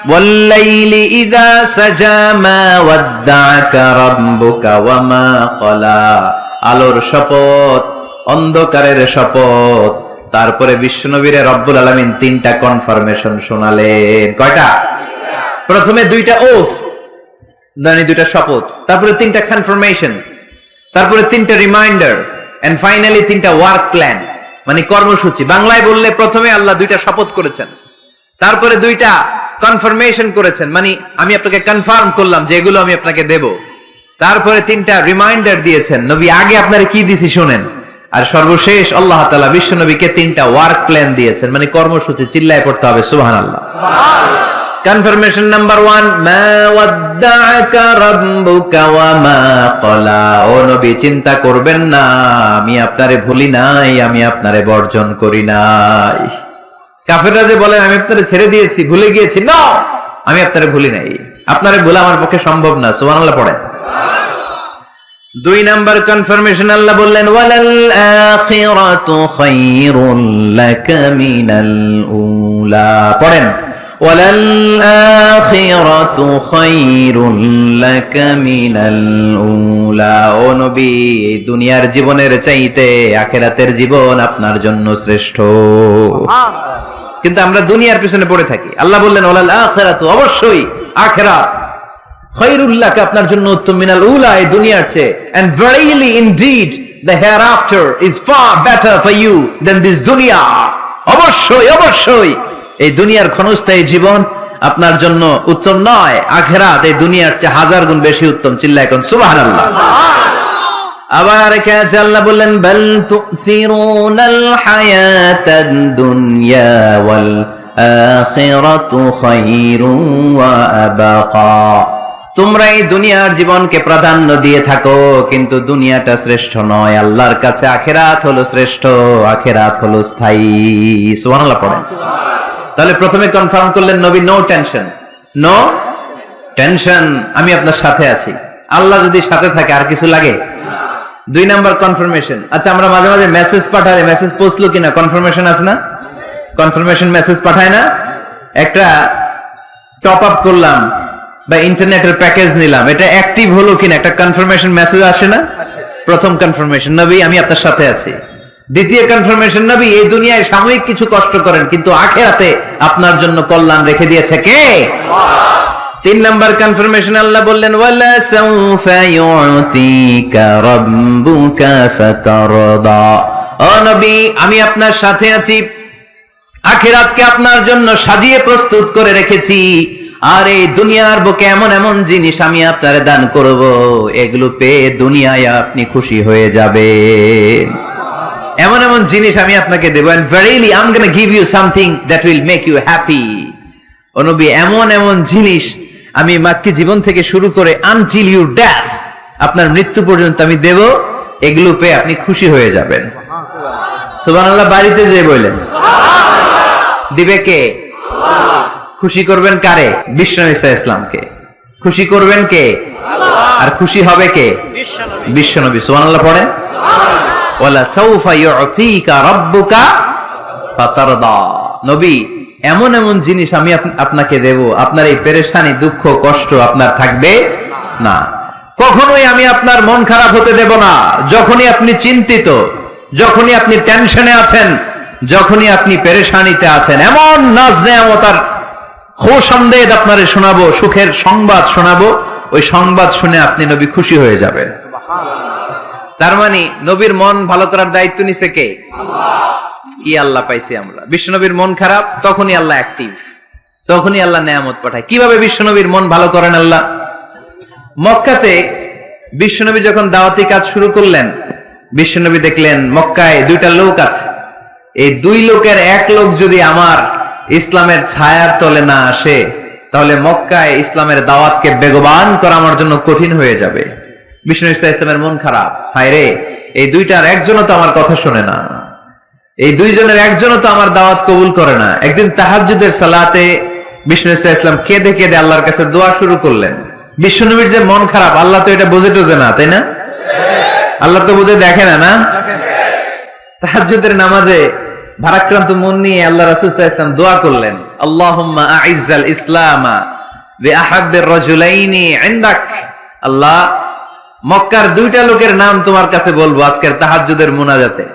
ওয়াল-লাইলি ইযা সাজা মা ওয়াদ্দাআকা রাব্বুকা ওয়া মা ক্বালা। আলোর শপথ, অন্ধকারের শপথ। তারপরে বিশ্বনবীরে রব্বুল আলামিন 3টা কনফার্মেশন শোনালেন। কয়টা? প্রথমে 2টা ওফ, মানে 2টা শপথ, তারপরে 3টা কনফার্মেশন, তারপরে 3টা রিমাইন্ডার, এন্ড ফাইনালি 3টা ওয়ার্ক প্ল্যান, মানে কর্মসূচি। বাংলায় বললে প্রথমে আল্লাহ 2টা শপথ করেছেন, তারপরে 2টা কনফার্মেশন করেছেন, মানে আমি আপনাকে কনফার্ম করলাম যে এগুলো আমি আপনাকে দেব। তারপরে 3টা রিমাইন্ডার দিয়েছেন, নবী আগে আপনারে কি দিছি শুনেন। আর সর্বশেষ আল্লাহ তাআলা বিশ্ব নবীকে 3টা ওয়ার্ক প্ল্যান দিয়েছেন, মানে কর্মসূচি। চিল্লায় পড়তে হবে সুবহানাল্লাহ। কনফার্মেশন নাম্বার 1, মা ওয়াদ্দাআকা রাব্বুকা ওয়া মা ক্বালা। ও নবী, চিন্তা করবেন না, আমি আপনারে ভুলি নাই, আমি আপনারে বর্জন করি নাই। কাফেররা যে বলে আমি আপনারে ছেড়ে দিয়েছি, ভুলে গিয়েছি, না, আমি আপনারে ভুলি নাই, আপনারে ভোলা আমার পক্ষে সম্ভব না। সুবহানাল্লাহ পড়েন। 2 নাম্বার কনফার্মেশন আল্লাহ বললেন, ওয়ালাল আখিরাতু খায়রুল লাকা মিনাল উলা। পড়েন, ওয়ালাল আখিরাতু খায়রুল লাকা মিনাল উলা। ও নবী, এই দুনিয়ার জীবনের চাইতে আখিরাতের জীবন আপনার জন্য শ্রেষ্ঠ। কিন্তু আমরা দুনিয়ার পিছনে পড়ে থাকি। আল্লাহ বললেন, ওয়ালাল আখিরাতু, অবশ্যই আখিরাত, খায়রুল লাকা, আপনার জন্য উত্তম, মিনাল উলা, এই দুনিয়ার চেয়ে, and verily indeed the hereafter is far better for you than this dunya. অবশ্যই অবশ্যই এই দুনিয়ার ক্ষণস্থায়ী জীবন আপনার জন্য উত্তম নয়, আখিরাত এই দুনিয়ার চেয়ে 1000 গুণ বেশি উত্তম। চিল্লায় কোন সুবহানাল্লাহ। আবার কাছে আল্লাহ বললেন, বাল তুসিরুনাল হায়াতাদ দুনিয়া ওয়াল আখিরাতু খায়রুন ওয়া আবাকা। তোমরা এই দুনিয়ার জীবনকে প্রাধান্য দিয়ে থাকো, কিন্তু দুনিয়াটা শ্রেষ্ঠ নয়। আল্লাহর কাছে আখিরাত হলো শ্রেষ্ঠ, আখিরাত হলো স্থায়ী। সুবহানাল্লাহ পড়েন। তাহলে প্রথমে কনফার্ম করলেন নবী, নো টেনশন, নো টেনশন, আমি আপনার সাথে আছি। আল্লাহ যদি সাথে থাকে আর কিছু লাগে? 2 নাম্বার কনফার্মেশন। আচ্ছা, আমরা মাঝে মাঝে মেসেজ পাঠালে মেসেজ পৌঁছলো কিনা কনফার্মেশন আছে না? কনফার্মেশন মেসেজ পাঠায় না? একটা টপ আপ করলাম বা ইন্টারনেটের প্যাকেজ নিলাম, এটা অ্যাক্টিভ হলো কিনা একটা কনফার্মেশন মেসেজ আসে না? প্রথম কনফার্মেশন, নবী আমি আপনার সাথে আছি। দ্বিতীয় কনফার্মেশন, নবী এই দুনিয়ায় সাময়িক কিছু কষ্ট করেন কিন্তু আখিরাতে আপনার জন্য কল্যাণ রেখে দিয়েছে কে? তিন নাম্বার কনফার্মেশন, আল্লাহ বললেন ওয়ালা সাউফা ইউতিকা রাব্বুকা ফাতারদা। ও নবী আমি আপনার সাথে আছি, আখিরাতকে আপনার জন্য সাজিয়ে প্রস্তুত করে রেখেছি, আর এই দুনিয়ার বুকে এমন এমন জিনিস আমি আপনারে দান করব, এগুলো পেয়ে দুনিয়ায় আপনি খুশি হয়ে যাবেন। এমন এমন জিনিস আমি আপনাকে দেব, and verily I'm going to give you something that will make you happy. ও নবী এমন এমন জিনিস আমি মাক্কি জীবন থেকে শুরু করে until your death, আপনার মৃত্যু পর্যন্ত আমি দেব, এগুলো পেয়ে আপনি খুশি হয়ে যাবেন। সুবহানাল্লাহ বাড়িতে যেয়ে বললেন দিবে কে? খুশি করবেন কারে? বিশ্বনবী সাল্লাল্লাহু আলাইহি ইসলামকে। খুশি করবেন কে? আর খুশি হবে কে? বিশ্বনবী। সুবহানাল্লাহ পড়েন। ওয়ালা সাউফা ইউতিকা রাব্বুকা ফাতারদা। নবী এমন এমন জিনিস আমি আপনাকে দেব, আপনার এই পেরেশানি দুঃখ কষ্ট আপনার থাকবে না। কখনোই আমি আপনার মন খারাপ হতে দেব না। যখনই আপনি চিন্তিত, যখনই আপনি টেনশনে আছেন, যখনই আপনি পেরেশানিতে আছেন, এমন নাজ নেয়ামত আর খোশামদেদ আপনারে শোনাবো, সুখের সংবাদ শোনাবো, ওই সংবাদ শুনে আপনি নবী খুশি হয়ে যাবেন। তার মানে নবীর মন ভালো করার দায়িত্ব নিছে কে? কি আল্লাহ পাইছি আমরা। বিশ্বনবীর মন খারাপ, তখনই আল্লাহ অ্যাক্টিভ, তখনই আল্লাহ নেয়ামত পাঠায়। কিভাবে বিশ্বনবীর মন ভালো করেন আল্লাহ? মক্কাতে বিশ্বনবী যখন দাওয়াতি কাজ শুরু করলেন, বিশ্বনবী দেখলেন মক্কায় দুইটা লোক আছে, এই দুই লোকের এক লোক যদি আমার ইসলামের ছায়ার তলে না আসে, তাহলে মক্কায় ইসলামের দাওয়াতকে বেগবান করা আমার জন্য কঠিন হয়ে যাবে। বিষ্ণু ইসা ইসলামের মন খারাপ, হায় রে এই দুইটার একজনও তো আমার কথা শোনে না, এই দুইজনের একজনও তো আমার দাওয়াত কবুল করে না। একদিন তাহাজ্জুদের সালাতে বিষ্ণু ইসা ইসলাম কেঁদে কেঁদে আল্লাহর কাছে দোয়া শুরু করলেন। বিশ্বনবীর যে মন খারাপ, আল্লাহ তো এটা বোঝে টোঝে না, তাই না? আল্লাহ তো বোঝে দেখে না, না? তাহাজ্জুদের নামাজে ভারাক্রান্ত মন নিয়ে আল্লাহ রাসূল সাল্লাল্লাহু আলাইহি ওয়াসাল্লাম দোয়া করলেন, আল্লাহুম্মা আইজ্জাল ইসলামা বিআহাব্বির রাজুলাইনি ইনদাক। আল্লাহ মক্কার দুইটা লোকের নাম তোমার কাছে বলবো আজকের তাহাজ্জুদের মুনাজাতে,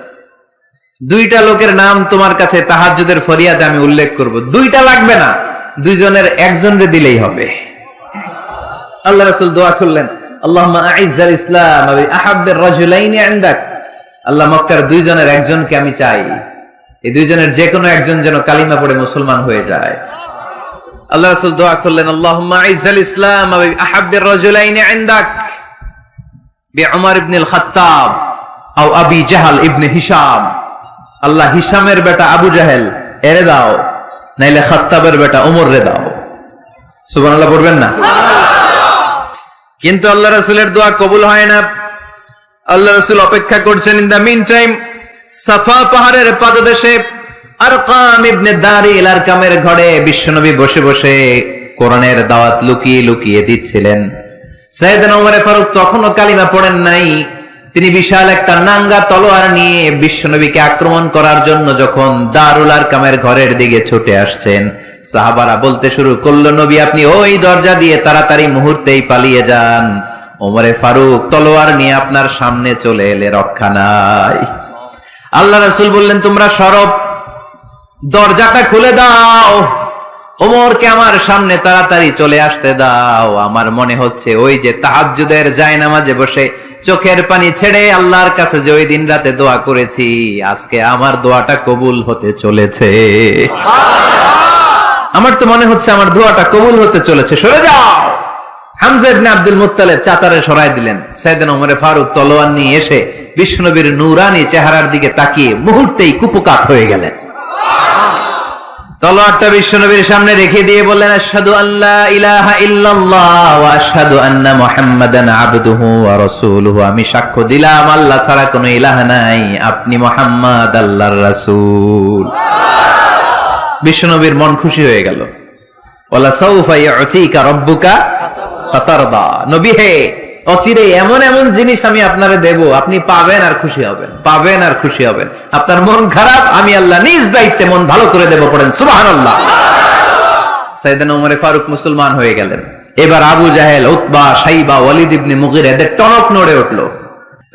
দুইটা লোকের নাম তোমার কাছে তাহাজ্জুদের ফরিয়াদে আমি উল্লেখ করব। দুইটা লাগবে না, দুইজনের একজনরে দিলেই হবে। আল্লাহ রাসূল দোয়া করলেন, আল্লাহুম্মা আইজ্জাল ইসলামা বিআহাব্বির রাজুলাইনি ইনদাক। আল্লাহ মক্কার দুইজনের একজনকে আমি চাই, এই দুইজনের যে কোনো একজন যেন কালিমা পড়ে মুসলমান হয়ে যায়। আল্লাহ রাসূল দোয়া করলেন, আল্লাহুম্মা আইজ্জাল ইসলাম বিআহাব্বির রাজুলাইনি ইনদাক বিউমর ইবনে আল খাত্তাব আও আবি জাহল ইবনে হিশাম। আল্লাহ হিশামের বেটা আবু জাহেল এরে দাও, নাইলে খাত্তাবের বেটা ওমর রে দাও। সুবহানাল্লাহ পড়বেন না? কিন্তু আল্লাহ রাসূলের দোয়া কবুল হয় না। আল্লাহ রাসূল অপেক্ষা করছেন। ইন দা মিন টাইম সাফা পাহাড়ের পাদদেশে আরকাম ইবনে দারিল আরকামের ঘরে বিশ্বনবী বসে বসে কোরআনের দাওয়াত লুকিয়ে লুকিয়ে দিচ্ছিলেন। সাইয়েদনা ওমর ফারুক তখনও কালিমা পড়েন নাই। তিনি বিশাল একটা নাঙ্গা তলোয়ার নিয়ে বিশ্বনবীকে আক্রমণ করার জন্য যখন দারুল আরকামের ঘরের দিকে ছুটে আসছেন, সাহাবারা বলতে শুরু করলো, নবী আপনি ওই দরজা দিয়ে তাড়াতাড়ি মুহূর্তেই পালিয়ে যান, ওমরে ফারুক তলোয়ার নিয়ে আপনার সামনে চলে এলে রক্ষা নাই। আল্লাহ রাসূল বললেন, তোমরা সরব, দরজাটা খুলে দাও, ওমরকে আমার সামনে তাড়াতাড়ি চলে আসতে দাও। আমার মনে হচ্ছে ওই যে তাহাজ্জুদের জায়নামাজে বসে চোখের পানি ছেড়ে আল্লাহর কাছে যে ওই দিন রাতে দোয়া করেছি, আজকে আমার দোয়াটা কবুল হতে চলেছে। আমার তো মনে হচ্ছে আমার দোয়াটা কবুল হতে চলেছে, সরে যাও। হামজা ইবনে আব্দুল মুত্তালিব চাচারে সরাই দিলেন। সাইয়েদনা ওমর ফারুক তলোয়ার নিয়ে এসে বিশ্বনবীর নূরানী চেহারার দিকে তাকিয়ে মুহূর্তেই কুপকাত হয়ে গেলেন। তলোয়ারটা বিশ্বনবীর সামনে রেখে দিয়ে বললেন, আশহাদু আল্লা ইলাহা ইল্লাল্লাহ ওয়া আশহাদু আন্না মুহাম্মাদান আবদুহু ওয়া রাসূলুহু। আমি সাক্ষ্য দিলাম আল্লাহ ছাড়া কোনো ইলাহ নাই, আপনি মুহাম্মদ আল্লাহর রাসূল। বিশ্বনবীর মন খুশি হয়ে গেল। ওয়ালা সাউফা ইউতিকা রাব্বুকা ফাতারদা। নবী হে, অচিরে এমন এমন জিনিস আমি আপনারে দেব, আপনি পাবেন আর খুশি হবেন, পাবেন আর খুশি হবেন। আপনার মন খারাপ, আমি আল্লাহ নিজ দায়িত্বে মন ভালো করে দেব। পড়েন সুবহানাল্লাহ। সাইয়েদনা ওমর ফারুক মুসলমান হয়ে গেলেন। এবার আবু জাহেল, উতবা, শাইবা, ওয়ালিদ ইবনে মুগিরা এদের টনক নড়ে উঠলো,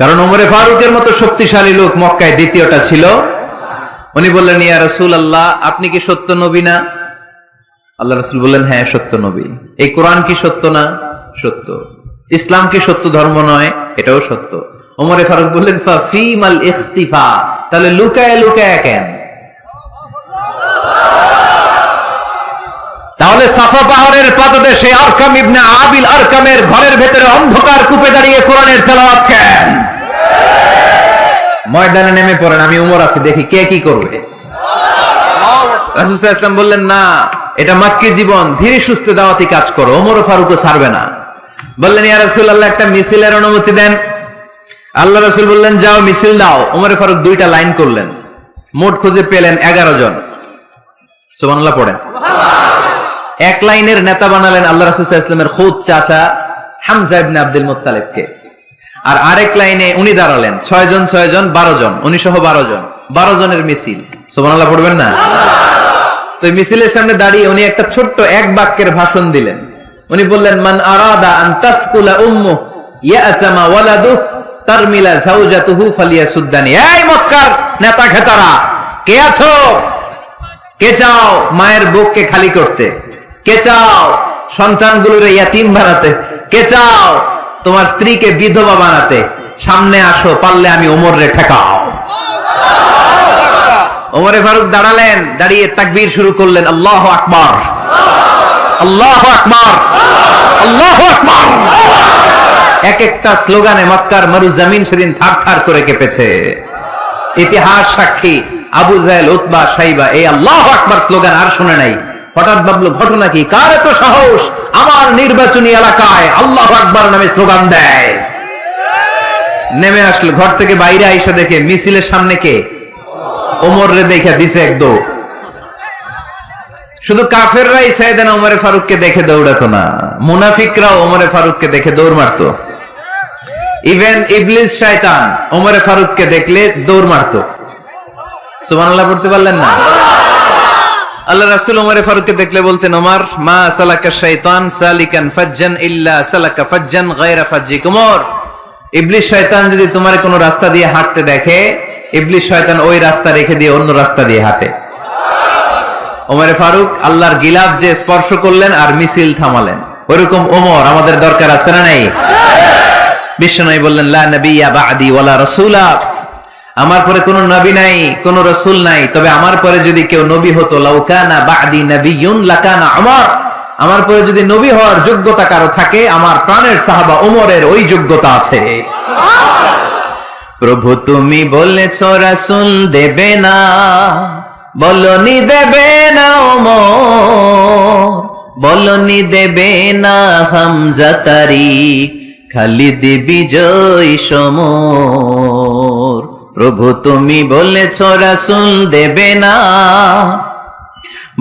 কারণ ওমরে ফারুকের মতো শক্তিশালী লোক মক্কায় দ্বিতীয়টা ছিল। উনি বললেন, ইয়া রাসূলুল্লাহ, আপনি কি সত্য নবী না? আল্লাহ রাসূল বললেন, হ্যাঁ সত্য নবী। এই কোরআন কি সত্য না? সত্য। ইসলাম কি সত্য ধর্ম নয়? এটাও সত্য। ওমরে ফারুক বললেন, ফাফিমাল ইখতিফা, তাহলে লুকায় লুকায় কেন? তাহলে সাফা পাহাড়ের পাদদেশে আরকাম ইবনে আবিল আরকামের ঘরের ভেতরে অন্ধকার কূপে দাঁড়িয়ে কোরআনের তেলাওয়াত কেন? ময়দানে নেমে পড়েন, আমি উমর আছি, দেখি কে কি করবে। রাসূল সাল্লাল্লাহু আলাইহি ওয়াসাল্লাম বললেন, না, এটা মাক্কি জীবন, ধীরে সুস্থে দাওয়াতি কাজ করো, ওমর ফারুকও ছাড়বে না। বললেন, ইয়া রাসূলুল্লাহ, একটা মিছিলের অনুমতি দেন। আল্লাহ রাসূল বললেন, যাও মিছিল দাও। ওমর ফারুক 2টা লাইন করলেন, মোট খুঁজে পেলেন 11 জন। সুবহানাল্লাহ পড়েন। এক লাইনের নেতা বানালেন আল্লাহ রাসূল সাল্লাল্লাহু আলাইহি ওয়াসাল্লামের খুদ চাচা হামজা ইবনে আব্দুল মুত্তালিবকে। আর আরেক লাইনে উনি দাঁড়ালেন, 6 জন 6 জন 12 জন, উনি সহ 12 জন, 12 জনের মিছিল। সুবহানাল্লাহ পড়বেন না? তো মিছিলের সামনে দাঁড়িয়ে উনি একটা ছোট্ট এক বাক্যের ভাষণ দিলেন। উনি বললেন, মান আরাদা আন তাসকুলা উম্মু ইয়াতামা ওয়ালাদু তারমিলা যাওজাতুহু ফালিয়াসুদ্দানি। এই মক্কার নেতা খেতারা, কে আছো? কে চাও মায়ের বুককে খালি করতে? কে চাও সন্তানগুলোর ইয়াতিম বানাতে? কে চাও তোমার স্ত্রীকে বিধবা বানাতে? সামনে আসো, পারলে আমি ওমরে ঠেকাও। ওমরে ফারুক দাঁড়ালেন, দাঁড়িয়ে তাকবীর শুরু করলেন, আল্লাহু আকবার, আল্লাহু আকবার, আল্লাহু আকবার। এক একটা স্লোগানে মক্কার মরু জমিন সেদিন থার থার করে কেঁপেছে। ইতিহাস সাক্ষী, আবু জাহেল, উতবা, শাইবা এই আল্লাহু আকবার স্লোগান আর শুনে নাই। হঠাৎ ভাবলো, ঘটনা কি? কার এত সাহস আমার নির্বাচনী এলাকায় আল্লাহু আকবার নামে স্লোগান দেয়? নেমে আসলো, ঘর থেকে বাইরে আইসা দেখে মিছিলের সামনে কে? ওমর রে দেখে দিছে এক দৌড়। শুধু কাফেররাই সাইয়েদনা ওমর ফারুককে দেখে দৌড়াতো না, মুনাফিকরাও ওমর ফারুককে দেখে দৌড় মারতো। ইভেন ইবলিস শয়তান ওমর ফারুককে দেখলে দৌড় মারতো। সুবহানাল্লাহ পড়তে পারলেন না? আল্লাহ রাসূল ওমর ফারুককে দেখলে বলতেন, ওমর মা সালাকা শাইতান সালিকান ফাজ্জান ইল্লা সালাকা ফাজ্জান গায়রা ফাজ্জিক। ওমর, ইবলিস শয়তান যদি তোমার কোনো রাস্তা দিয়ে হাঁটতে দেখে, ইবলিস শয়তান ওই রাস্তা রেখে দিয়ে অন্য রাস্তা দিয়ে হাঁটে। ওমর ফারুক আল্লাহর গিলাফ যে স্পর্শ করলেন আর মিছিল থামালেন, ওইরকম ওমর আমাদের দরকার আছে না নাই? বিশ্বনবী বললেন, লা নাবিয়্যা বা'দি ওয়ালা রাসূলা, আমার পরে কোনো নবী নাই, কোনো রাসূল নাই, তবে আমার পরে যদি কেউ নবী হতো, লাউ কানা বা'দি নাবিয়্যুন লাকানা ওমর, আমার পরে যদি নবী হওয়ার যোগ্যতা কারো থাকে, আমার প্রাণের সাহাবা ওমরের ওই যোগ্যতা আছে। প্রভু তুমি বলেছো রাসূল দেবে না, বলনি দেবে না ওমর, বলনি দেবে না হামজা তারিক, খালিদ বিজয় সমর। প্রভু তুমি বলেছো রাসূল দেবে না,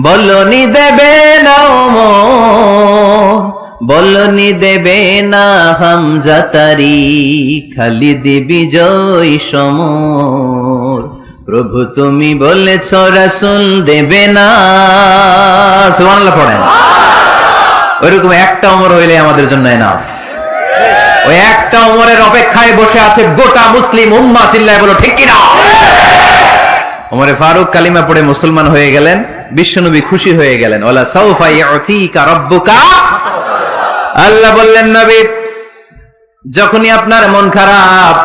বলনি দেবে না ওমর, বলনি দেবে না হামজা তারিক, খালিদ বিজয় সমর। প্রভু তুমি বলেছো রাসূল দেবে না। সুবহানাল্লাহ পড়েন। ওইরকম একটা ওমর হইলে আমাদের জন্য এনাফ। ওই একটা ওমরের অপেক্ষায় বসে আছে গোটা মুসলিম উম্মাহ। চিল্লায় বলো ঠিক কিনা? ওমরে ফারুক কালিমা পড়ে মুসলমান হয়ে গেলেন, বিশ্বনবী খুশি হয়ে গেলেন। ওয়ালা সাউফা ইউতিকা রাব্বুকা, আল্লাহ বললেন, নবী যখনই আপনার মন খারাপ,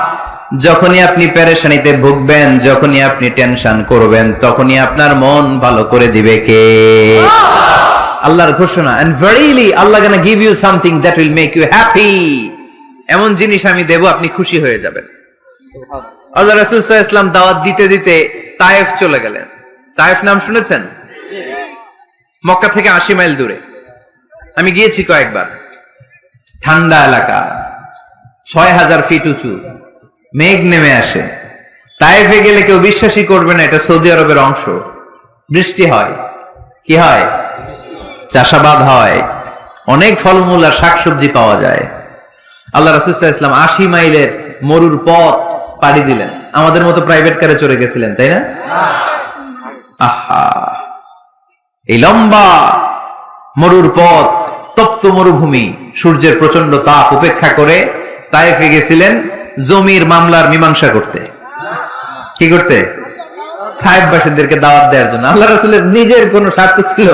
যখনই আপনি পেরেশানিতে ভুগবেন, যখনই আপনি টেনশন করবেন, তখনই আপনার মন ভালো করে দিবে কে? আল্লাহর ঘোষণা, and verily Allah gonna give you something that will make you happy। এমন জিনিস আমি দেব, আপনি খুশি হয়ে যাবেন। আল্লাহ রাসূল সাল্লাল্লাহু আলাইহি ওয়াসাল্লাম দাওয়াত দিতে দিতে তায়েফ চলে গেলেন। তায়েফ নাম শুনেছেন? মক্কা থেকে 80 মাইল দূরে। আমি গিয়েছি কয়েকবার। ঠান্ডা এলাকা, 6000 ফিট উঁচু, মেঘ নেমে আসে। তায়েফে গেলে কেউ বিশ্বাসই করবে না এটা সৌদি আরবের অংশ। বৃষ্টি হয়, কি হয়? চাষাবাদ হয়, অনেক ফলমূল আর শাকসবজি পাওয়া যায়। আল্লাহ রাসূল সাল্লাল্লাহু আলাইহি ওয়াসাল্লাম 80 মাইলের মরুর পথ পাড়ি দিলেন। আমাদের মতো প্রাইভেট কারে চড়ে গেছিলেন, তাই না? আহা, এই লম্বা মরুর পথ, তপ্ত মরুভূমি, সূর্যের প্রচন্ড তাপ উপেক্ষা করে তায়েফে গেছিলেন জমির মামলার মীমাংসা করতে। কি করতে? তায়েফবাসীদেরকে দাওয়াত দেওয়ার জন্য। আল্লাহ রাসূলের নিজের কোনো স্বার্থ ছিল?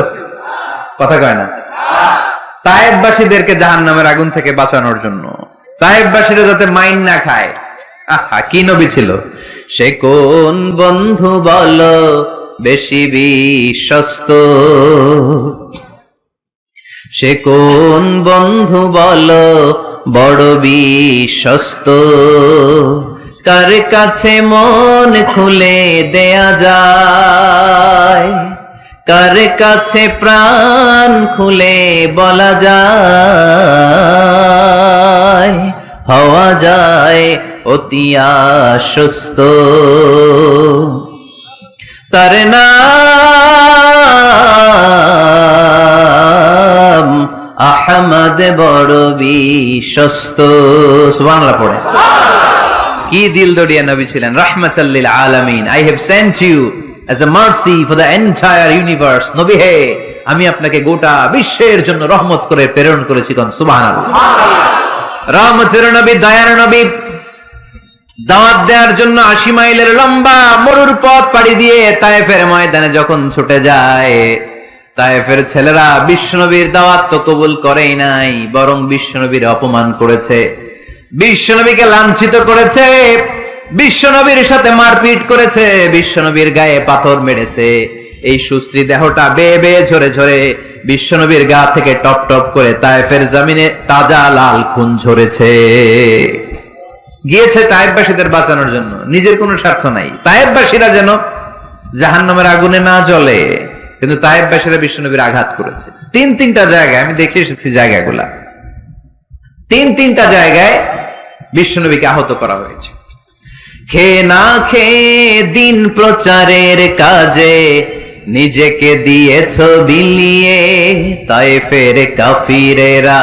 কথা কয় না। তায়েফবাসীদেরকে জাহান্নামের আগুন থেকে বাঁচানোর জন্য, তায়েফবাসীরা যাতে মাইন না খায়। আহা, কি নবী ছিল! সে কোন বন্ধু বলো বেশি বিশ্বস্ত, সে কোন বন্ধু বলো বড় বিশ্বস্ত, কার কাছে মন খুলে দেয়া যায়, কার কাছে প্রাণ খুলে বলা যায়, হওয়া যায় অতি আশ্বস্ত। তার নাম আহমদ, বড় বিশ্বস্ত। সুবহানাল্লাহ পড়ে। কি দিল দরিয়া নবী ছিলেন, রাহমাতাল লিল আলামিন। I have sent you as a mercy for the entire universe. নবী হে, আমি আপনাকে গোটা বিশ্বের জন্য রহমত করে প্রেরণ করেছি। কোন সুবহানাল্লাহ। রহমতের নবী, দয়ার নবী, দাওয়াত দেওয়ার জন্য 80 মাইলের লম্বা মরুর পথ পাড়ি দিয়ে তায়েফের ময়দানে যখন ছুটে যায়, তায়েফের ছেলেরা বিশ্বনবীর দাওয়াত তো কবুল করেই নাই, বরং বিশ্বনবীর অপমান করেছে, বিশ্বনবীকে লাঞ্ছিত করেছে, বিশ্বনবীর সাথে মারপিট করেছে, বিশ্বনবীর গায়ে পাথর মেরেছে। এই সুশ্রী দেহটা বেয়ে বেয়ে ঝরে ঝরে বিশ্বনবীর গা থেকে টপ টপ করে তায়েফের জমিনে তাজা লাল খুন ঝরেছে। গিয়েছে তায়েফবাসীদের বাঁচানোর জন্য, নিজের কোনো স্বার্থ নাই। তায়েফবাসীরা যেন জাহান্নামের আগুনে না জ্বলে, কিন্তু তায়েফবাসীরা বিশ্বনবীর আঘাত করেছে। তিনটা জায়গায় আমি দেখে এসেছি, জায়গাগুলা তিনটা জায়গায় বিশ্বনবীকে আহত করা হয়েছে। খেয়ে না খেয়ে দিন প্রচারের কাজে নিজেকে দিয়েছ বিলিয়ে, তায়েফের কাফিরেরা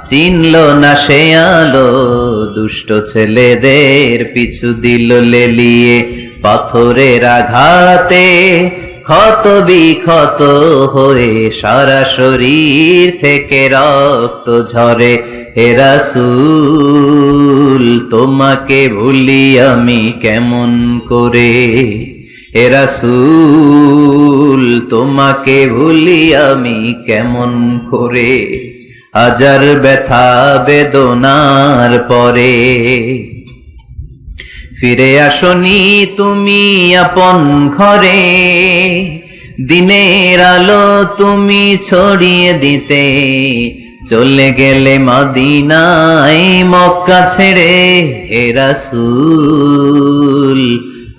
চিনল না সে আলো, দুষ্ট ছেলেদের পিছু দিল লেলিয়ে, পাথরের আঘাতে ক্ষত বিক্ষত হয়ে সারা শরীর থেকে রক্ত ঝরে। হে রাসূল, তোমাকে ভুলি আমি কেমন করে, হে রাসূল, তোমাকে ভুলি আমি কেমন করে, হাজার ব্যথা বেদনার পরে ফিরে আসনি তুমি আপন ঘরে, দিনের আলো তুমি ছড়িয়ে দিতে, চলে গেলে মদিনায় মক্কা ছেড়ে। হে রাসূল,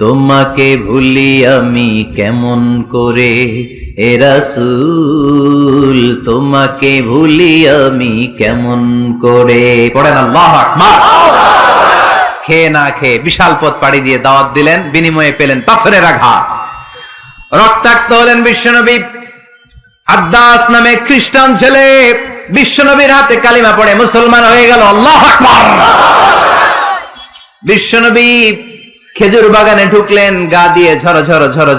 তোমাকে ভুলি আমি কেমন করে, হে রাসূল, তোমাকে ভুলি আমি কেমন করে। পড়েন আল্লাহু আকবার। খেয়ে না খেয়ে বিশাল পথ পাড়ি দিয়ে দাওয়াত দিলেন, বিনিময়ে পেলেন পাথরের আঘাত, রক্তাক্ত হলেন বিশ্বনবী। আদ্দাস নামে খ্রিস্টান ছেলে বিশ্বনবীর হাতে কালিমা পড়ে মুসলমান হয়ে গেল। আল্লাহু আকবার। বিশ্বনবী খেজুর বাগানে ঢুকলেন, গা দিয়ে ঝরো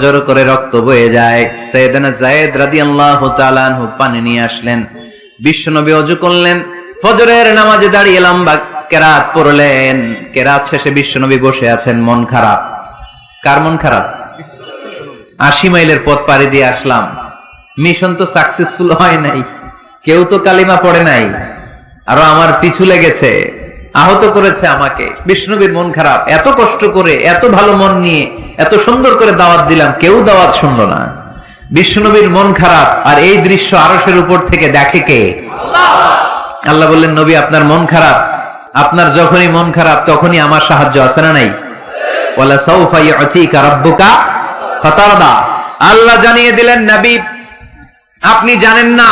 ঝরো করে রক্ত বয়ে যায়। সাইয়েদনা যায়েদ রাদিয়াল্লাহু তাআলা আনহু পানি নিয়ে আসলেন। বিশ্বনবী ওযু করলেন, ফজরের নামাজে দাঁড়িয়ে লম্বা কেরাত পড়লেন। কেরাত শেষে বিশ্বনবী বসে আছেন, মন খারাপ। কার মন খারাপ? 80 মাইলের পথ পাড়ি দিয়ে আসলাম, মিশন তো সাকসেসফুল হয় নাই, কেউ তো কালিমা পড়ে নাই, আরো আমার পিছু লেগেছে, আহত করেছে আমাকে। বিষ্ণুবীর মন খারাপ। এত কষ্ট করে, এত ভালো মন নিয়ে, এত সুন্দর করে দাওয়াত দিলাম, কেউ দাওয়াত শুনলো না। বিষ্ণুবীর মন খারাপ। আর এই দৃশ্য আরশের উপর থেকে দেখে কে? আল্লাহ বললেন, নবী আপনার মন খারাপ, আপনার যখনই মন খারাপ তখনই আমার সাহায্য আছে না নাই? ওয়ালা সাউফা ইউতিকা রাব্বুকা ফাতারদা। আল্লাহ জানিয়ে দিলেন, নবী আপনি জানেন না,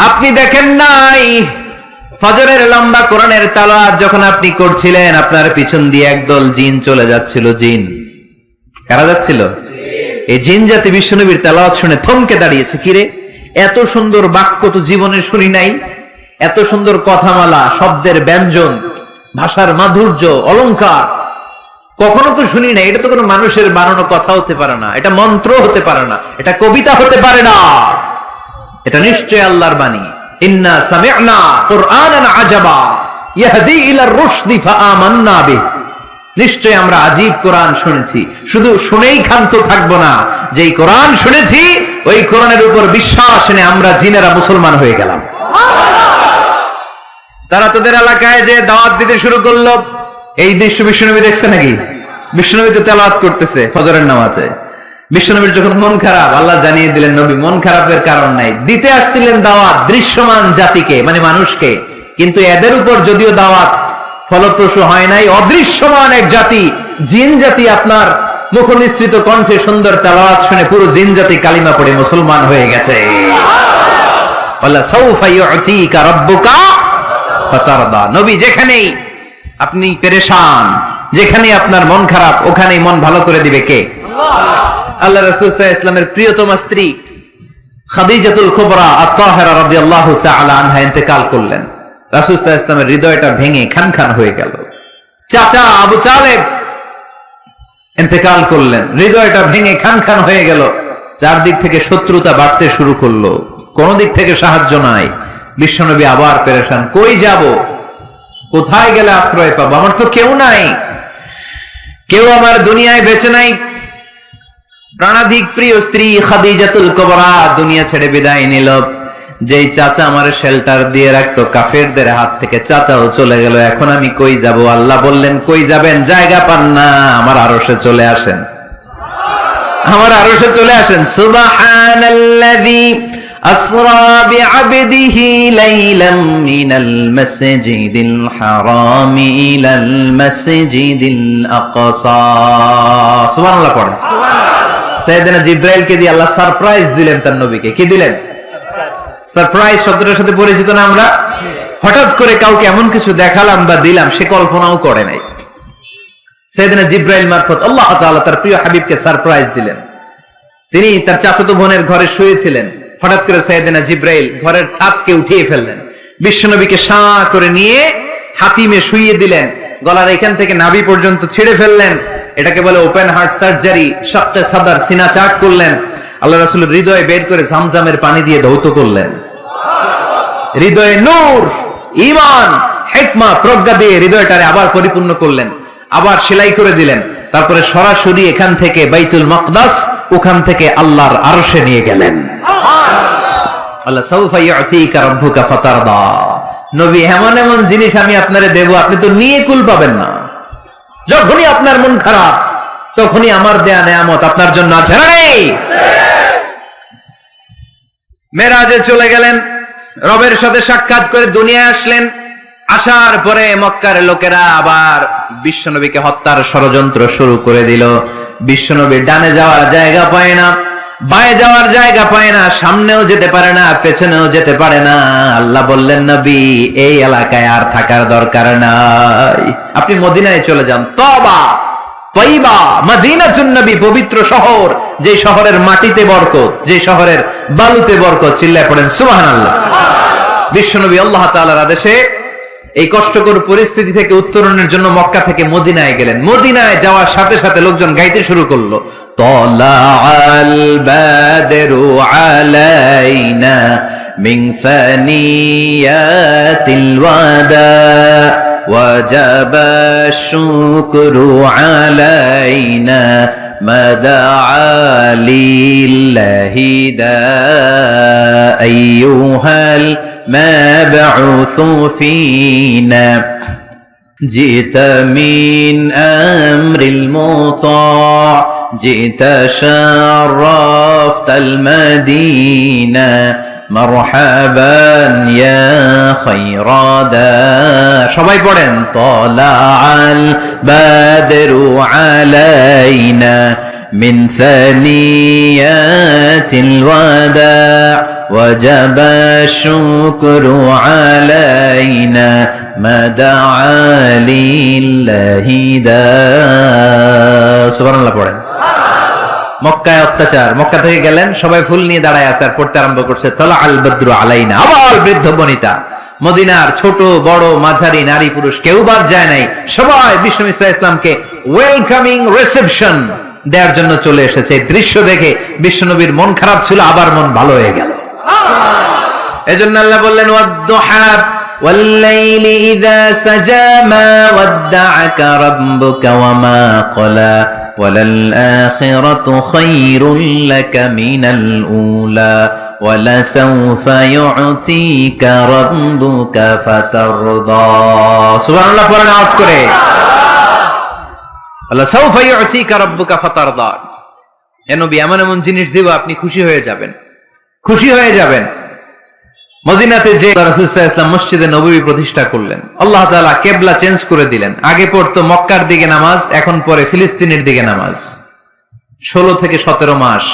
আপনি দেখেন নাই, ফজরের লম্বা কোরআনের তেলাওয়াত যখন আপনি করছিলেন, আপনার পিছন দিয়ে একদল জিন চলে যাচ্ছিল। জিন কারা যাচ্ছিল? এই জিন জাতি বিশ্বনবীর তেলাওয়াত শুনে থমকে দাঁড়িয়েছে। কিরে, এত সুন্দর বাক্য তো জীবনে শুনি নাই, এত সুন্দর কথামালা, শব্দের ব্যঞ্জন, ভাষার মাধুর্য, অলংকার কখনো তো শুনি নাই। এটা তো কোনো মানুষের বানানো কথা হতে পারে না, এটা মন্ত্র হতে পারে না, এটা কবিতা হতে পারে না। এটা নিশ্চয় আল্লাহর বাণী। ইন্না সামি'না কুরআনান আজাবা ইয়াহদি ইলার রুশদি ফাআমান্না বিহি। নিশ্চয় আমরা আজীব কোরআন শুনেছি, শুধু শুনেই ক্ষান্ত থাকবো না, যেই কোরআন শুনেছি ওই কোরআনের উপর বিশ্বাস এনে আমরা জিনেরা মুসলমান হয়ে গেলাম। তারা তাদের এলাকায় যে দাওয়াত দিতে শুরু করলো, এই দৃশ্য বিশ্বনবী দেখছে নাকি? বিশ্বনবী তো তেলাওয়াত করতেছে ফজরের নামাজে। বিশ্বনবীর যখন মন খারাপ, আল্লাহ জানিয়ে দিলেন নবী মন খারাপের কারণ নাই, দিতে আসছিলেন দাওয়াত দৃশ্যমান জাতিকে, মানে মানুষকে, কিন্তু এদের উপর যদিও দাওয়াত ফলপ্রসূ হয় নাই, অদৃশ্যমান এক জাতি জিন জাতি আপনার মুখনিসৃত কণ্ঠে সুন্দর তেলাওয়াত শুনে পুরো জিন জাতি কালিমা পড়ে মুসলমান হয়ে গেছে। আল্লাহ সাউফা ইউতিকা রাব্বুকা ফাতারদা। নবী যেখানেই আপনি পেরেশান, যেখানে আপনার মন খারাপ, ওখানেই মন ভালো করে দিবে কে? আল্লাহ রাসূল সাল্লাল্লাহু আলাইহি ওয়াসাল্লামের প্রিয়তমা স্ত্রী খাদিজাতুল কুবরা আত-তাহিরা রাদিয়াল্লাহু তাআলা আনহা ইন্তেকাল করলেন। রাসূল সাল্লাল্লাহু আলাইহি ওয়াসাল্লামের হৃদয়টা ভেঙে খানখান হয়ে গেল। চাচা আবু তালেব ইন্তেকাল করলেন, হৃদয়টা ভেঙে খানখান হয়ে গেল। চারদিক থেকে শত্রুতা বাড়তে শুরু করলো, কোন দিক থেকে সাহায্য নাই। বিশ্বনবী আবার পেরেশান, কই যাব, কোথায় গেলে আশ্রয় পাবো? আমার তো কেউ নাই, কেউ আমার দুনিয়ায় বেঁচে নাই। প্রাণাধিক প্রিয় স্ত্রী খাদিজাতুল কুবরা দুনিয়া ছেড়ে বিদায় নিল। যেই চাচা আমার শেল্টার দিয়ে রাখতো কাফেরদের হাত থেকে, চাচাও চলে গেল। এখন আমি কই যাব? আল্লাহ বললেন, কই যাবেন? জায়গা পান না, আমার আরশে চলে আসেন, আমার আরশে চলে আসেন। সুবহানাল্লাযী আসরা বিআবদিহি লাইলাম মিনাল মাসজিদিল হারামি ইলাল মাসজিদিল আকসা। সুবহানাল্লাহ পড়েন। সাইয়েদনা জিবরাইলকে দিয়ে আল্লাহ সারপ্রাইজ দিলেন তার নবীকে। কি দিলেন? সারপ্রাইজ শব্দটার সাথে পরিচিত না আমরা? হঠাৎ করে কাউকে এমন কিছু দেখালাম বা দিলাম সে কল্পনাও করে নাই। সাইয়েদনা জিবরাইল মারফত আল্লাহ তাআলা তার প্রিয় হাবিবকে সারপ্রাইজ দিলেন। তিনি তার চাচাতো বোনের ঘরে শুয়েছিলেন, হঠাৎ করে সাইয়েদনা জিবরাইল ঘরের ছাদকে উঠিয়ে ফেললেন, বিশ্বনবীকে শাঁ করে নিয়ে হাতিমে শুইয়ে দিলেন, গলার এখান থেকে নাভি পর্যন্ত ছিঁড়ে ফেললেন। এটাকে বলে ওপেন হার্ট সার্জারি। শাক্কে সাদার, সিনা চাক করলেন। আল্লাহ রাসূলের হৃদয়ে বের করে জামজামের পানি দিয়ে ধৌত করলেন। হৃদয়ে নূর, ঈমান, হিকমা, প্রজ্ঞা দিয়ে হৃদয়টারে আবার পরিপূর্ণ করলেন, আবার সেলাই করে দিলেন। তারপরে সরাসরি এখান থেকে বাইতুল মাকদাস, ওখান থেকে আল্লাহর আরশে নিয়ে গেলেন। আল্লাহ সাউফা ইউতিকা রাব্বুকা ফাতারদা। নবী, এমন এমন জিনিস আমি আপনারে দেব, আপনি তো নিয়ে কুল পাবেন না। যখনই আপনার মন খারাপ, তখনই আমার দেয়া নেয়ামত আপনার জন্য আছে না নেই? মেরাজে চলে গেলেন, রবের সাথে সাক্ষাৎ করে দুনিয়ায় আসলেন। আসার পরে মক্কার লোকেরা আবার বিশ্বনবীকে হত্যার ষড়যন্ত্র শুরু করে দিল। বিশ্বনবী ডানে যাওয়ার জায়গা পায় না, বায়ে যাওয়ার জায়গা পায় না, সামনেও যেতে পারে না, পেছনেও যেতে পারে না। আল্লাহ বললেন, নবী এই এলাকায় আর থাকার দরকার নাই, আপনি মদিনায় চলে যান। তওবা, তয়বা, মদিনাতুন নবী, পবিত্র শহর, যে শহরের মাটিতে বরকত, যে শহরের বালুতে বরকত। চিল্লায় পড়েন সুবহানাল্লাহ। বিশ্বনবী আল্লাহ তাআলার আদেশে এই কষ্টকর পরিস্থিতি থেকে উত্তরণের জন্য মক্কা থেকে মদিনায় গেলেন। মদিনায় যাওয়ার সাথে সাথে লোকজন গাইতে শুরু করলো, তালাআল বাদরু আলাইনা মিন সানিয়াতিল ওয়াদা ওয়াজাবা শুকরু আলাইনা মাদআ লিল্লাহি দা আইয়ুহাল مبعوث فينا جئت من أمر المطاع جئت شرفت المدينة مرحبا يا خير دار সবাই পড়েন طلع البدر علينا من ثنيات الوداع وجب الشكر علينا ما دعا لله داع সুবহানাল্লাহ পড়েন। মক্কায় অত্যাচার, মক্কা থেকে গেলেন, সবাই ফুল নিয়ে দাঁড়ায় আছে আর পড়তে আরম্ভ করছে তালা আল বদরু আলাইনা। আবার বৃদ্ধ বনিতা, মদিনার ছোট বড় মাঝারি নারী পুরুষ কেউ বাদ যায় নাই, সবাই বিষ্ণু সাল্লাল্লাহু আলাইহি ওয়াসাল্লামকে ওয়েলকামিং রিসেপশন দেওয়ার জন্য চলে এসেছে। এই দৃশ্য দেখে বিশ্বনবীর মন খারাপ ছিল, আবার মন ভালো হয়ে গেল। এজন্য আল্লাহ বললেন ওয়াদ-দুহা ওয়াল-লাইলি ইযা সাজা মা ওয়াদ্দা'আকা রাব্বুকা ওয়া মা ক্বালা ওয়ালাল আখিরাতু খায়রুল লাকা মিনাল উলা ওয়ালা সাওফা ইউ'তিকা রাব্বুকা ফাতারদা। সুবহানাল্লাহ পড়েন আওয়াজ করে। ওয়ালা সাওফা ইউ'তিকা রাব্বুকা ফাতারদা। হে নবী, এমন এমন জিনিস দিব আপনি খুশি হয়ে যাবেন, খুশি হয়ে যাবেন। মদিনাতে যে রাসূল সাল্লাল্লাহু আলাইহি ওয়াসাল্লাম মসজিদে নববী প্রতিষ্ঠা করলেন, আল্লাহ তাআলা কিবলা চেঞ্জ করে দিলেন। আগে পড়তো মক্কার দিকে নামাজ, এখন পড়ে ফিলিস্তিনের দিকে নামাজ। 16 থেকে 17 মাস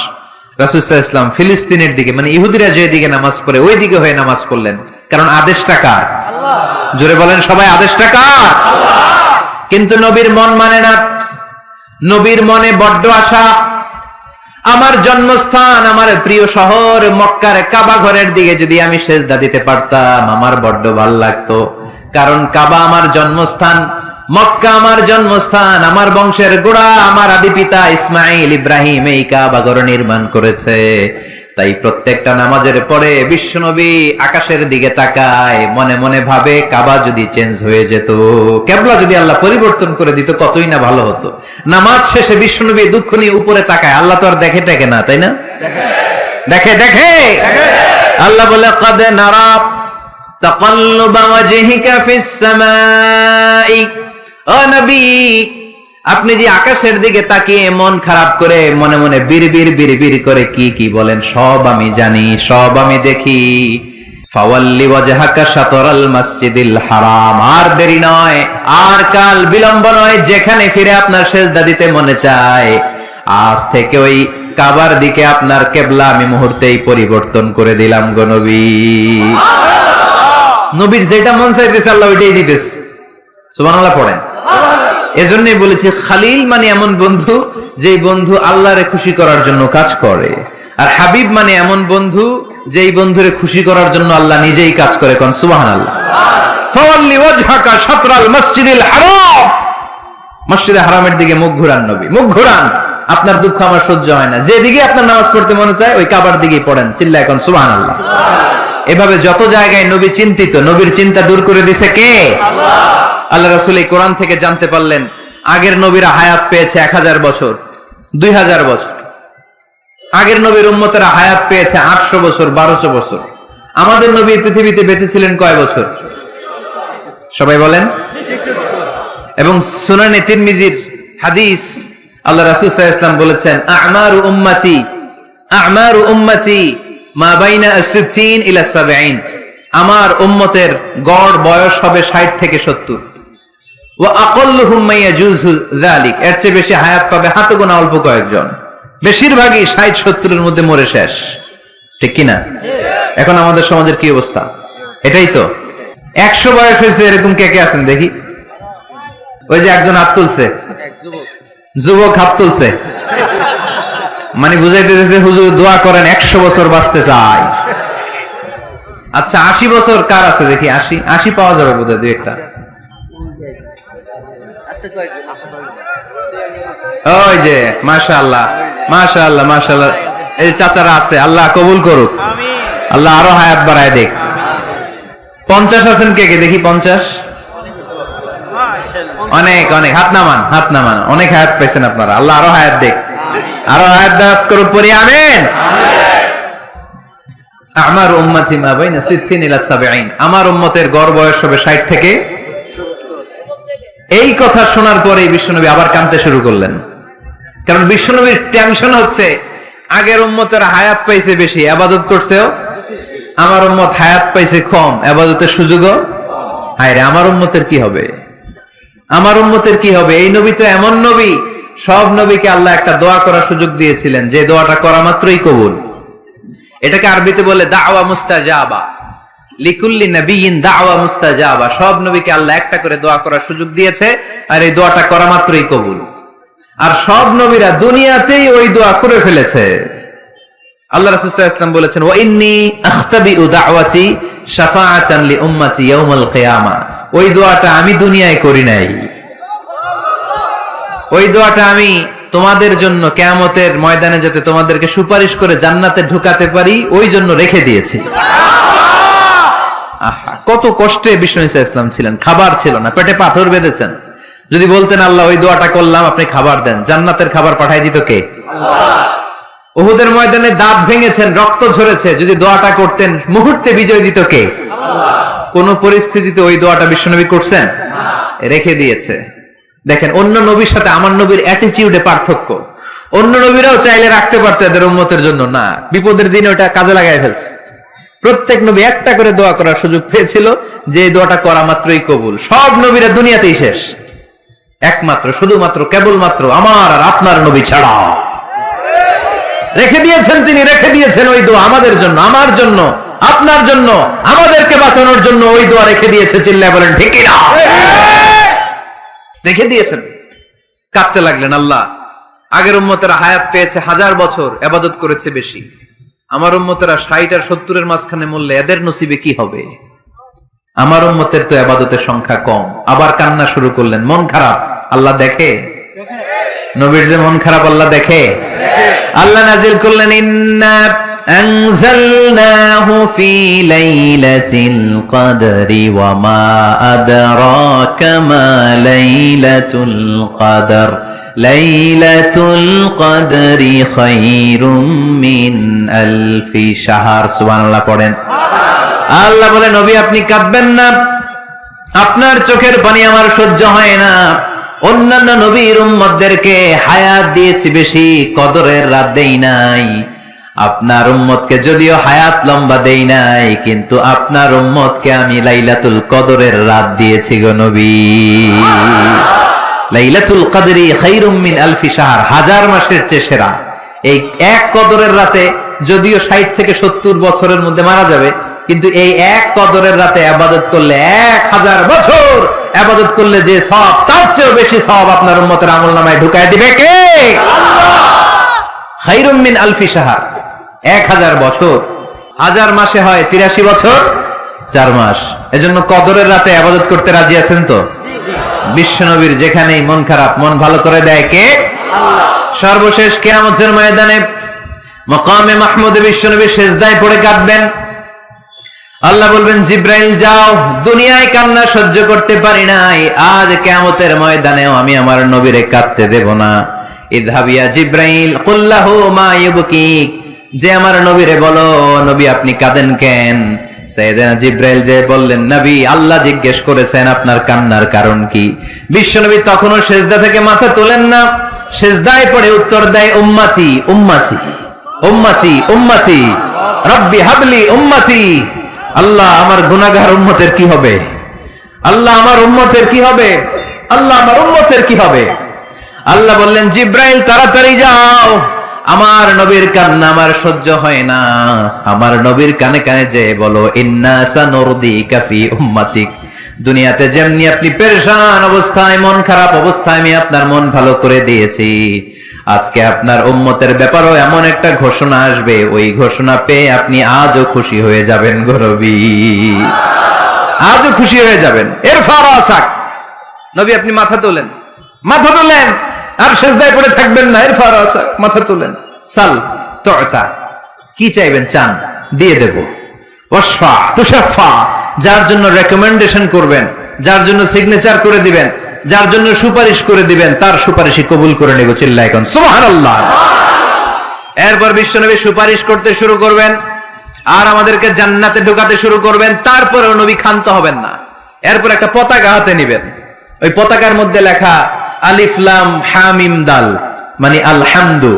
রাসূল সাল্লাল্লাহু আলাইহি ওয়াসাল্লাম ফিলিস্তিনের দিকে, মানে ইহুদিরা যে দিকে নামাজ পড়ে ওই দিকে হয়ে নামাজ পড়লেন। কারণ আদেশটা কার? আল্লাহ। জোরে বলেন সবাই, আদেশটা কার? আল্লাহ। কিন্তু নবীর মন মানে না। নবীর মনে বড্ড আশা, আমার জন্মস্থান, আমার প্রিয় শহর মক্কার কাবা ঘরের দিকে যদি আমি সেজদা দিতে পারতাম আমার বড্ড ভালো লাগতো। কারণ কাবা আমার জন্মস্থান, মক্কা আমার জন্মস্থান, আমার বংশের গোড়া, আমার আদি পিতা ইসমাইল ইব্রাহিম এই কাবা ঘর নির্মাণ করেছে। তাই প্রত্যেকটা নামাজের পরে বিশ্বনবী আকাশের দিকে তাকায়, মনে মনে ভাবে কাবা যদি চেঞ্জ হয়ে যেত, কিবলা যদি আল্লাহ পরিবর্তন করে দিত কতই না ভালো হতো। নামাজ শেষে বিশ্বনবী দুঃখ নিয়ে উপরে তাকায়, আল্লাহ তো আর দেখে টেকে না, তাই না? দেখে দেখে। আল্লাহ বলে কাদ নারা তাকাল্লুবা ওয়াজহিকা ফিস সামাই। ও নবী, আপনি যে আকাশের দিকে তাকিয়ে মন খারাপ করে মনে মনে বিড়বিড় বিড়বিড় করে কি কি বলেন সব আমি জানি, সব আমি দেখি। ফাওয়াল্লি ওয়াজহাকা শাতরাল মসজিদিল হারাম। আর দেরি নয়, আর কাল বিলম্ব নয়, যেখানে ফিরে আপনার সেজদা দিতে মনে চায় আজ থেকে ওই কাবার দিকে আপনার কিবলা আমি মুহূর্তেই পরিবর্তন করে দিলাম গো নবী। নবীর যেটা মন চাইতেছে আল্লাহ ওইটাই দিতেছে। সুবহানাল্লাহ পড়েন। এজন্যই বলেছি খালিল মানে এমন বন্ধু যেই বন্ধু আল্লাহরে খুশি করার জন্য কাজ করে, আর হাবিব মানে এমন বন্ধু যেই বন্ধুরে খুশি করার জন্য আল্লাহ নিজেই কাজ করে। কোন সুবহানাল্লাহ। ফাওয়াল্লি ওয়াজহাকা শাতরাল মসজিদিল হারাম। মসজিদে হারামের দিকে মুখ ঘুরান নবী, মুখ ঘুরান। আপনার দুঃখ আমার সহ্য হয় না, যেদিকে আপনার নামাজ পড়তে মনে চায় ওই কাবার দিকেই পড়েন, চিল্লায় কোন সুবহানাল্লাহ। এভাবে যত জায়গায় নবী চিন্তিত, নবীর চিন্তা দূর করে দিছে কে? আল্লাহ। আল্লাহ রাসূল এই কোরআন থেকে জানতে পারলেন আগের নবীরা হায়াত পেয়েছে 1000 বছর, 2000 বছর। আগের নবীর উম্মতেরা হায়াত পেয়েছে 800 বছর, 1200 বছর। আমাদের নবী পৃথিবীতে বেঁচে ছিলেন কয় বছর? সবাই বলেন। এবং সুনানে তিরমিজির হাদিস, আল্লাহ রাসূল সাল্লাল্লাহু আলাইহি ওয়াসাল্লাম বলেছেন আমারু উম্মতি মা বাইনা 60 ইলা 70। আমার উম্মতের গড় বয়স হবে 60 থেকে 70। ওয়া আকাল্লুহুম মা ইয়াজুজু যালিক। এর চেয়ে বেশি হায়াত পাবে হাতে গোনা অল্প কয়েকজন। বেশিরভাগই 60-70 এর মধ্যে মরে শেষ, ঠিক কি না? এখন আমাদের সমাজের কি অবস্থা? এটাই তো। 100 বয়স হয়েছে এরকম কে কে আছেন দেখি? ওই যে একজন হাত তুলছে, যুবক হাত তুলছে, মানে বুঝাইতে চাইছে হুজুর দোয়া করেন 100 বছর বাঁচতে চাই। আচ্ছা 80 বছর কার আছে দেখি? 80 পাওয়া যাবে বোধহয় দুই একটা। ওই যে মাশাআল্লাহ মাশাআল্লাহ মাশাআল্লাহ, এই চাচারা আছে, আল্লাহ কবুল করুক, আল্লাহ আরো হায়াত বাড়ায় দেখ। 50 আছেন কে কে দেখি? 50 অনেক অনেক, হাত নামান হাত নামান, অনেক হায়াত পেয়েছেন আপনারা, আল্লাহ আরো হায়াত দেখ, আরো হায়াত দাস করুক, পড়ি আমিন। আমার উম্মতি মা বাইনা 60 ইলা 70। আমার উম্মতের গড় বয়স হবে 60 থেকে। এই কথা শোনার পরে বিশ্বনবী আবার কাঁদতে শুরু করলেন। কারণ বিশ্বনবীর টেনশন হচ্ছে আগের উম্মতেরা হায়াত পাইছে বেশি, ইবাদত করছেও, আমার উম্মত হায়াত পাইছে কম, ইবাদতের সুযোগও। হায়রে আমার উম্মতের কি হবে, আমার উম্মতের কি হবে? এই নবী তো এমন নবী, সব নবীকে আল্লাহ একটা দোয়া করার সুযোগ দিয়েছিলেন, যে দোয়াটা করা মাত্রই কবুল। এটাকে আরবিতে বলে দাওয়া মুস্তাজাবা। লিকুল্লি নবিয়িন দাওয়া মুস্তাজাবা। সব নবীকে আল্লাহ একটা করে দোয়া করার সুযোগ দিয়েছে, আর এই দোয়াটা করা মাত্রই কবুল। আর সব নবীরা দুনিয়াতেই ওই দোয়া করে ফেলেছে। আল্লাহ রাসূল সাল্লাল্লাহু আলাইহি ওয়াসাল্লাম বলেছেন ওয়া ইন্নী আখতাবিউ দাওয়াতি শাফাআতান লি উম্মতি ইয়াউমাল কিয়ামা। ওই দোয়াটা আমি দুনিয়ায় করি নাই, ওই দোয়াটা আমি তোমাদের জন্য কিয়ামতের ময়দানে যাতে তোমাদেরকে সুপারিশ করে জান্নাতে ঢুকাতে পারি ওই জন্য রেখে দিয়েছি। আহা, কত কষ্টে বিষ্ণু ঈসা ইসলাম ছিলেন, খাবার ছিল না, পেটে পাথর বেঁধেছেন। যদি বলতেন আল্লাহ ওই দোয়াটা করলাম আপনি খাবার দেন, জান্নাতের খাবার পাঠাই দিত কে? উহুদের ময়দানে দাঁত ভেঙেছেন, রক্ত ঝরেছে, যদি দোয়াটা করতেন মুহূর্তে বিজয় দিত কে? কোন পরিস্থিতিতে ওই দোয়াটা বিশ্বনবী করছেন? রেখে দিয়েছে। দেখেন অন্য নবীর সাথে আমার নবীর অ্যাটিটিউডে পার্থক্য। অন্য নবীরাও চাইলে রাখতে পারতো এদের উম্মতের জন্য, না, বিপদের দিনে ওটা কাজে লাগাই ফেলছে। প্রত্যেক নবী একটা করে দোয়া করার সুযোগ পেয়েছিল, যে দোয়াটা করা মাত্রই কবুল। সব নবীরা দুনিয়াতেই শেষ, একমাত্র শুধুমাত্র কেবলমাত্র আমার আর আপনার নবী ছাড়া রেখে দিয়েছেন তিনি, রেখে দিয়েছেন ওই দোয়া আমাদের জন্য, আমার জন্য, আপনার জন্য, আমাদেরকে বাঁচানোর জন্য ওই দোয়া রেখে দিয়েছে। চিল্লায় বলেন ঠিক না? রেখে দিয়েছেন। কাঁদতে লাগলেন, আল্লাহ আগের উম্মতেরা হায়াত পেয়েছে 1000 বছর, ইবাদত করেছে বেশি, আমার উম্মতেরা 60 আর 70 এর মাঝখানে মরলে এদের নসিবে কি হবে? আমার উম্মতের তো ইবাদতের সংখ্যা কম। আবার কান্না শুরু করলেন, মন খারাপ, আল্লাহ দেখে। নবীর যে মন খারাপ আল্লাহ দেখে। আল্লাহ নাজিল করলেন, ইন্না আনজালনাহু ফি লাইলাতিল কদরি ওয়া মা আদরাকা মা লাইলাতুল কদর লাইলাতুল কদরি খায়রুম মিন আলফি শাহর। সুবহানাল্লাহ পড়েন। আল্লাহ বলে, নবী আপনি কাঁদবেন না, আপনার চোখের পানি আমার সহ্য হয় না। অন্যান্য নবীর উম্মতদেরকে হায়াত দিয়েছি বেশি, কদরের রাত দেই নাই। আপনার উম্মতকে যদিও হায়াত লম্বা দেই নাই, কিন্তু আপনার উম্মতকে আমি লাইলাতুল কদরের রাত দিয়েছি গো নবী। লাইলাতুল কদরি খায়রুম মিন আলফি শাহর, 1000 মাসের চেয়ে সেরা। এই এক কদরের রাতে যদিও 60 থেকে 70 বছরের মধ্যে মারা যাবে, কিন্তু এই এক কদরের রাতে ইবাদত করলে 1000 বছর ইবাদত করলে যে সওয়াব, তার চেয়েও বেশি সওয়াব আপনার উম্মতের আমলনামায় ঢুকায় দিবে কে? আল্লাহ। খায়রুম মিন আলফি শাহর, 1000 বছর। 1000 মাসে হয় 83 বছর 4 মাস। এজন্য কদরের রাতে ইবাদত করতে রাজি আছেন তো? বিশ্বনবীর যেখানেই মন খারাপ, মন ভালো করে দেয় কে? আল্লাহ। সর্বশেষ কিয়ামতের ময়দানে মাকামে মাহমুদে বিশ্বনবী সিজদায় পড়ে কাঁদবেন। আল্লাহ বলবেন, জিব্রাইল যাও, দুনিয়ায় কান্না সহ্য করতে পারি নাই, আজ কিয়ামতের ময়দানেও আমি আমার নবীরে কাঁদতে দেব না। ইযহাব ইয়া জিব্রাইল কুল্লাহু মা ইউবকিক, যে আমার নবীরে বলো, নবী আপনি কাঁদেন কেন? সাইয়েদনা জিব্রাইল যে বললেন, নবী আল্লাহ জিজ্ঞেস করেছেন আপনার কান্নার কারণ কি। বিশ্বনবী তখনও সিজদা থেকে মাথা তোলেন না, সিজদায় পড়ে উত্তর দেয়, উম্মতি উম্মতি উম্মতি উম্মতি রব্বি হাবলি উম্মতি। আল্লাহ আমার গুনাহগার উম্মতের কি হবে? আল্লাহ আমার উম্মতের কি হবে? আল্লাহ আমার উম্মতের কি হবে? আল্লাহ বললেন, জিব্রাইল তাড়াতাড়ি যাও, আমার নবীর কান্না আমার সহ্য হয় না। আমার নবীর কানে কানে যে বলো, ইন্না সানুরদিকা ফি উম্মাতিক, দুনিয়াতে যেমনি আপনি পেরেশান অবস্থায়, মন খারাপ অবস্থায় আমি আপনার মন ভালো করে দিয়েছি, আজকে আপনার উম্মতের ব্যাপারেও এমন একটা ঘোষণা আসবে, ওই ঘোষণা পেয়ে আপনি আজও খুশি হয়ে যাবেন গো নবী, আজও খুশি হয়ে যাবেন। ইরফা রাসাক, নবী আপনি মাথা তোলেন, মাথা তোলেন, আর সিজদায় পড়ে থাকবেন না। ইরফা রাসাক, মাথা তোলেন। সাল তুতা, কি চাইবেন চান, দিয়ে দেব। ওয়াশফা তুশাফা, যার জন্য রেকমেন্ডেশন করবেন, যার জন্য সিগনেচার করে দিবেন, যার জন্য সুপারিশ করে দিবেন, তার সুপারিশই কবুল করে নেব। চিল্লায় কোন সুবহানাল্লাহ। এরপর বিশ্বনবী সুপারিশ করতে শুরু করবেন আর আমাদেরকে জান্নাতে ঢোকাতে শুরু করবেন। তারপরেও নবী ক্ষান্ত হবেন না। এরপর একটা পতাকা হাতে নেবেন, ওই পতাকার মধ্যে লেখা আলিফ লাম হা মিম দাল, মানে আলহামদু,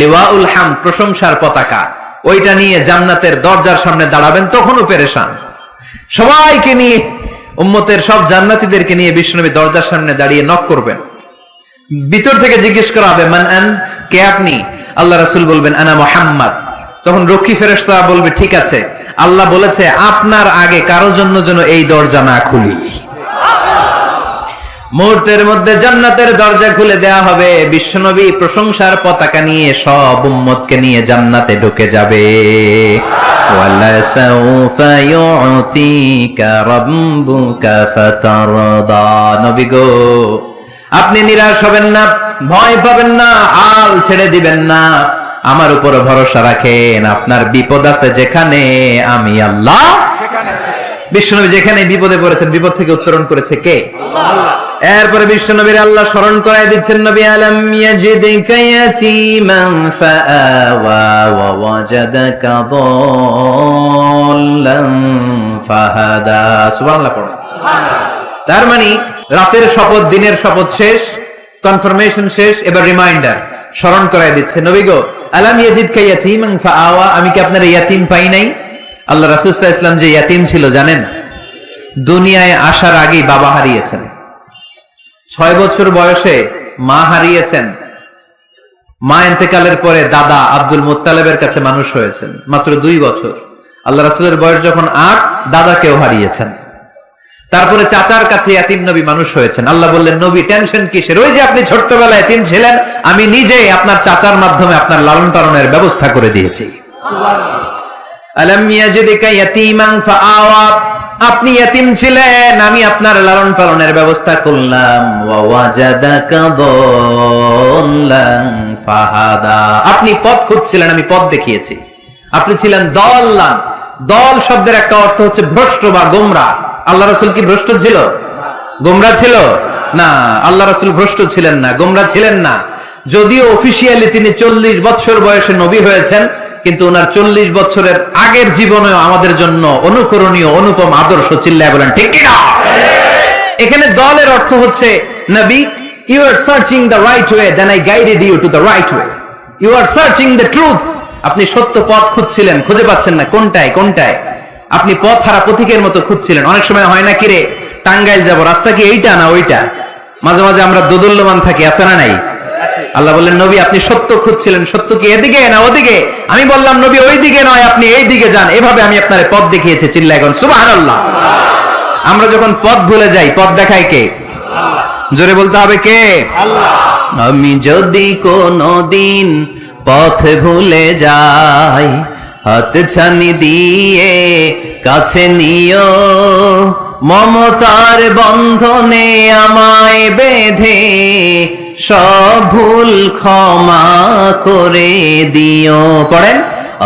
লিওয়াউল হামদ, প্রশংসার পতাকা। ওইটা নিয়ে জান্নাতের দরজার সামনে দাঁড়াবেন। তখনও পেরেশান, সবাইকে নিয়ে, উম্মতের সব জান্নাতীদেরকে নিয়ে বিশ্বনবী দরজার সামনে দাঁড়িয়ে নক করবেন। ভিতর থেকে জিজ্ঞেস করা হবে, মান আনত, কে আপনি? আল্লাহ রাসূল বলবেন, আনা মুহাম্মদ। তখন রক্ষী ফেরেশতা বলবে, ঠিক আছে, আল্লাহ বলেছে আপনার আগে কারো জন্য যেন এই দরজা না খুলি। মুহূর্তের মধ্যে জান্নাতের দরজা খুলে দেয়া হবে। বিশ্বনবী প্রশংসার পতাকা নিয়ে সব উম্মতকে নিয়ে জান্নাতে ঢুকে যাবে। ওয়ালা সাউফা ইউতিকা রাব্বুকা ফাতারদা, নবী গো আপনি নিরাশ হবেন না, ভয় পাবেন না, হাল ছেড়ে দিবেন না, আমার উপর ভরসা রাখেন। আপনার বিপদ আছে যেখানে, আমি আল্লাহ বিশ্বনবী যেখানে বিপদে পড়েছেন, বিপদ থেকে উত্তরণ করেছে কে? এরপরে বিশ্বনবীর আল্লাহ স্মরণ করায় দিচ্ছেন, নবী আলাম ইয়াজিদিকা ইয়াতীমান ফাআওয়া ওয়া ওয়াজাদাকা দাল্লান ফাহাদা। সুবহানাল্লাহ পড়ুন। তার মানে রাতের শপথ, দিনের শপথ শেষ, কনফার্মেশন শেষ, এবার রিমাইন্ডার, স্মরণ করায় দিচ্ছে, নবী গো আলাম ইয়াজিদকা ইয়াতীমান ফাআওয়া, আমি কি আপনার ইয়াতীম পাই নাই? আল্লাহ রাসূল সাল্লাল্লাহু আলাইহি ওয়াসাল্লাম যে ইয়াতীম ছিল জানেন? দুনিয়ায় আসার আগেই বাবা হারিয়েছেন, 6 বছর বয়সে মা হারিয়েছেন, মা ইন্তেকালের পরে দাদা আব্দুল মুত্তালিবের কাছে মানুষ হয়েছেন মাত্র 2 বছর। আল্লাহ রাসূলের বয়স যখন 8, দাদাকেও হারিয়েছেন। তারপরে চাচার কাছে ইয়াতীম নবী মানুষ হয়েছেন। আল্লাহ বললেন, নবী টেনশন কিসের? ওই যে আপনি ছোট্টবেলায় ইয়াতীম ছিলেন, আমি নিজে আপনার চাচার মাধ্যমে আপনার লালন পালনের ব্যবস্থা করে দিয়েছি। আলাম ইয়াজিদিকা ইয়াতীমান ফাআওয়া, আপনি ইয়াতীম ছিলেন, আমি আপনার লালন পালনের ব্যবস্থা করলাম। ওয়া ওয়াজাদাকা দাল্লান ফাহাদা, আপনি পথ খুঁজছিলেন, আমি পথ দেখিয়েছি। আপনি ছিলেন দাল্লান, দল শব্দের একটা অর্থ হচ্ছে ভ্রষ্ট বা গোমরা। আল্লাহ রাসূল কি ভ্রষ্ট ছিল? গোমরা ছিল না। আল্লাহ রাসূল ভ্রষ্ট ছিলেন না, গোমরা ছিলেন না। যদিও অফিশিয়ালি তিনি 40 বছর বয়সে নবী হয়েছেন, কিন্তু ওনার 40 বছরের আগের জীবনেও আমাদের জন্য অনুকরণীয় অনুপম আদর্শ। চিল্লায় বলেন ঠিক কি না? এখানে দলের অর্থ হচ্ছে, নবী you are searching the right way, then I guided you to the right way. You are searching the truth, আপনি সত্য পথ খুঁজছিলেন, খুঁজে পাচ্ছেন না, কোনটায় কোনটায়, আপনি পথ হারা পথিকের মতো খুঁজছিলেন। অনেক সময় হয় না কি রে, টাঙ্গাইল যাব, রাস্তা কি এইটা না ওইটা? মাঝে মাঝে আমরা দোদুল্যমান থাকি, আছে না নাই? আল্লাহ বললেন, নবী আপনি সত্য খুঁজছিলেন, সত্য কি এদিকে না ওদিকে? আমি বললাম, নবী ওই দিকে নয়, আপনি এই দিকে যান। এভাবে আমি আপনার পথ দেখিয়েছি। চিল্লায় এখন সুবহানাল্লাহ। আমরা যখন পথ ভুলে যাই, পথ দেখায় কে? জোরে বলতে হবে কে? আল্লাহ। আমি যদি কোনদিন পথ ভুলে যাই, হাত ছানি দিয়ে কাছে নিও, মমতার বন্ধনে আমায় বেঁধে সব ভুল ক্ষমা করে দিও। পড়েন,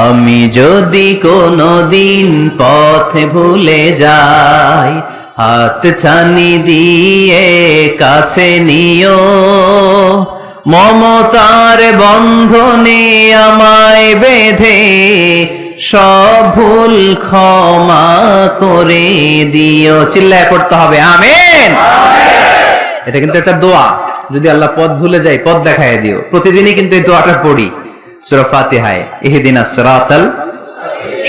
আমি যদি কোনদিন পথ ভুলে যাই, হাত ছানি দিয়ে কাছে নিও, মমতার বন্ধনে আমায় বেঁধে সব ভুল ক্ষমা করে দিও। চিল্লায় পড়তে হবে আমিন। এটা কিন্তু একটা দোয়া, যদি আল্লাহ পথ ভুলে যায় পথ দেখায় দিও। প্রতিদিনই কিন্তু এই দোয়াটা পড়ি সূরা ফাতিহায়, ইহদিনাস সিরাতাল,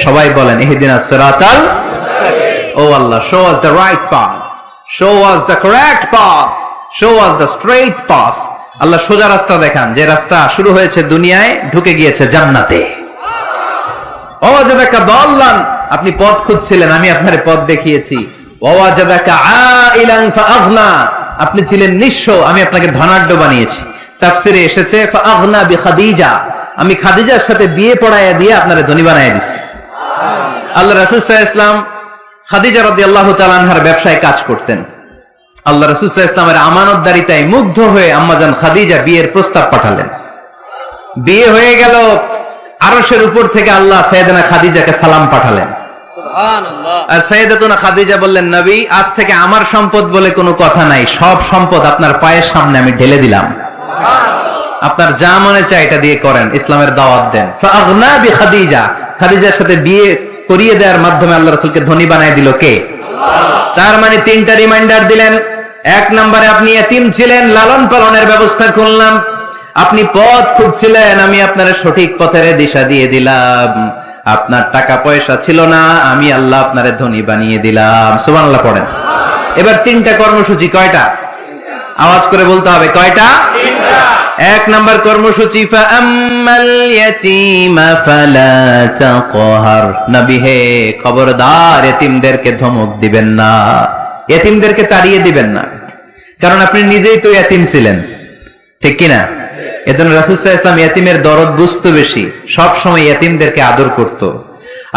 সবাই বলেন ইহদিনাস সিরাতাল, ও আল্লাহ show us the right path, show us the correct path, show us the straight path। আল্লাহ সোজা রাস্তা দেখান, যে রাস্তা শুরু হয়েছে দুনিয়ায়, ঢুকে গিয়েছে জান্নাতে। ওয়াজাদাকা দাল্লান, আপনি পথ খুঁজছিলেন, আমি আপনার পথ দেখিয়েছি। ওয়াজাদাকা আইলান ফাআগনা, আপনি ছিলেন নিঃস্ব, আমি আপনাকে ধনাঢ্য বানিয়েছি। তাফসিরে এসেছে ফাআগনা বিখাদিজা, আমি খাদিজার সাথে বিয়ে পড়াইয়া দিয়ে আপনারে ধনী বানাইয়া দিছি। আল্লাহ রাসূল সাল্লাল্লাহু আলাইহি ওয়াসাল্লাম খাদিজা রাদিয়াল্লাহু তাআলা আনহার ব্যবসায় কাজ করতেন। আল্লাহ রাসূল সাল্লাল্লাহু আলাইহি ওয়াসাল্লামের আমানতদারিতায় মুগ্ধ হয়ে আম্মাজান খাদিজা বিয়ের প্রস্তাব পাঠালেন। বিয়ে হয়ে গেল, আরশের উপর থেকে আল্লাহ সাইয়েদানা খাদিজাকে সালাম পাঠালেন। সুবহানাল্লাহ। আর সাইয়েদাতুনা খাদিজা বললেন, নবী আজ থেকে আমার সম্পদ বলে কোনো কথা নাই, সব সম্পদ আপনার পায়ের সামনে আমি ঢেলে দিলাম। সুবহানাল্লাহ। আপনার যা মনে চায় এটা দিয়ে করেন, ইসলামের দাওয়াত দেন। ফাআগনা বিখাদিজা, খাদিজার সাথে বিয়ে করিয়ে দেওয়ার মাধ্যমে আল্লাহ রাসূলকে ধনী বানায় দিল কে? আল্লাহ। তার মানে 3টা রিমাইন্ডার দিলেন। 1 নম্বরে আপনি এতিম ছিলেন, লালন পালনের ব্যবস্থা করলাম। আপনি পথ খুঁজছিলেন, আমি আপনার সঠিক পথের দিশা দিয়ে দিলাম। আপনার টাকা পয়সা ছিল না, আমি আল্লাহ আপনারে ধনী বানিয়ে দিলাম। সুবহানাল্লাহ পড়েন। এবার 3টা কর্মসূচি, কয়টা? আওয়াজ করে বলতে হবে, কয়টা? 3টা। 1 নম্বর কর্মসূচি, ফাআম্মাল ইয়াতীমা ফালা তাকহার, নবী হে খবরদার, এতিমদেরকে ধমক দিবেন না, এতিমদেরকে তাড়িয়ে দিবেন না, কারণ আপনি নিজেই তো এতিম ছিলেন, ঠিক কি না? এজন্য রাসূল সাল্লাল্লাহু আলাইহি ওয়াসাল্লাম এতিমের দরদ বুঝতো বেশি, সব সময় এতিমদেরকে আদর করত।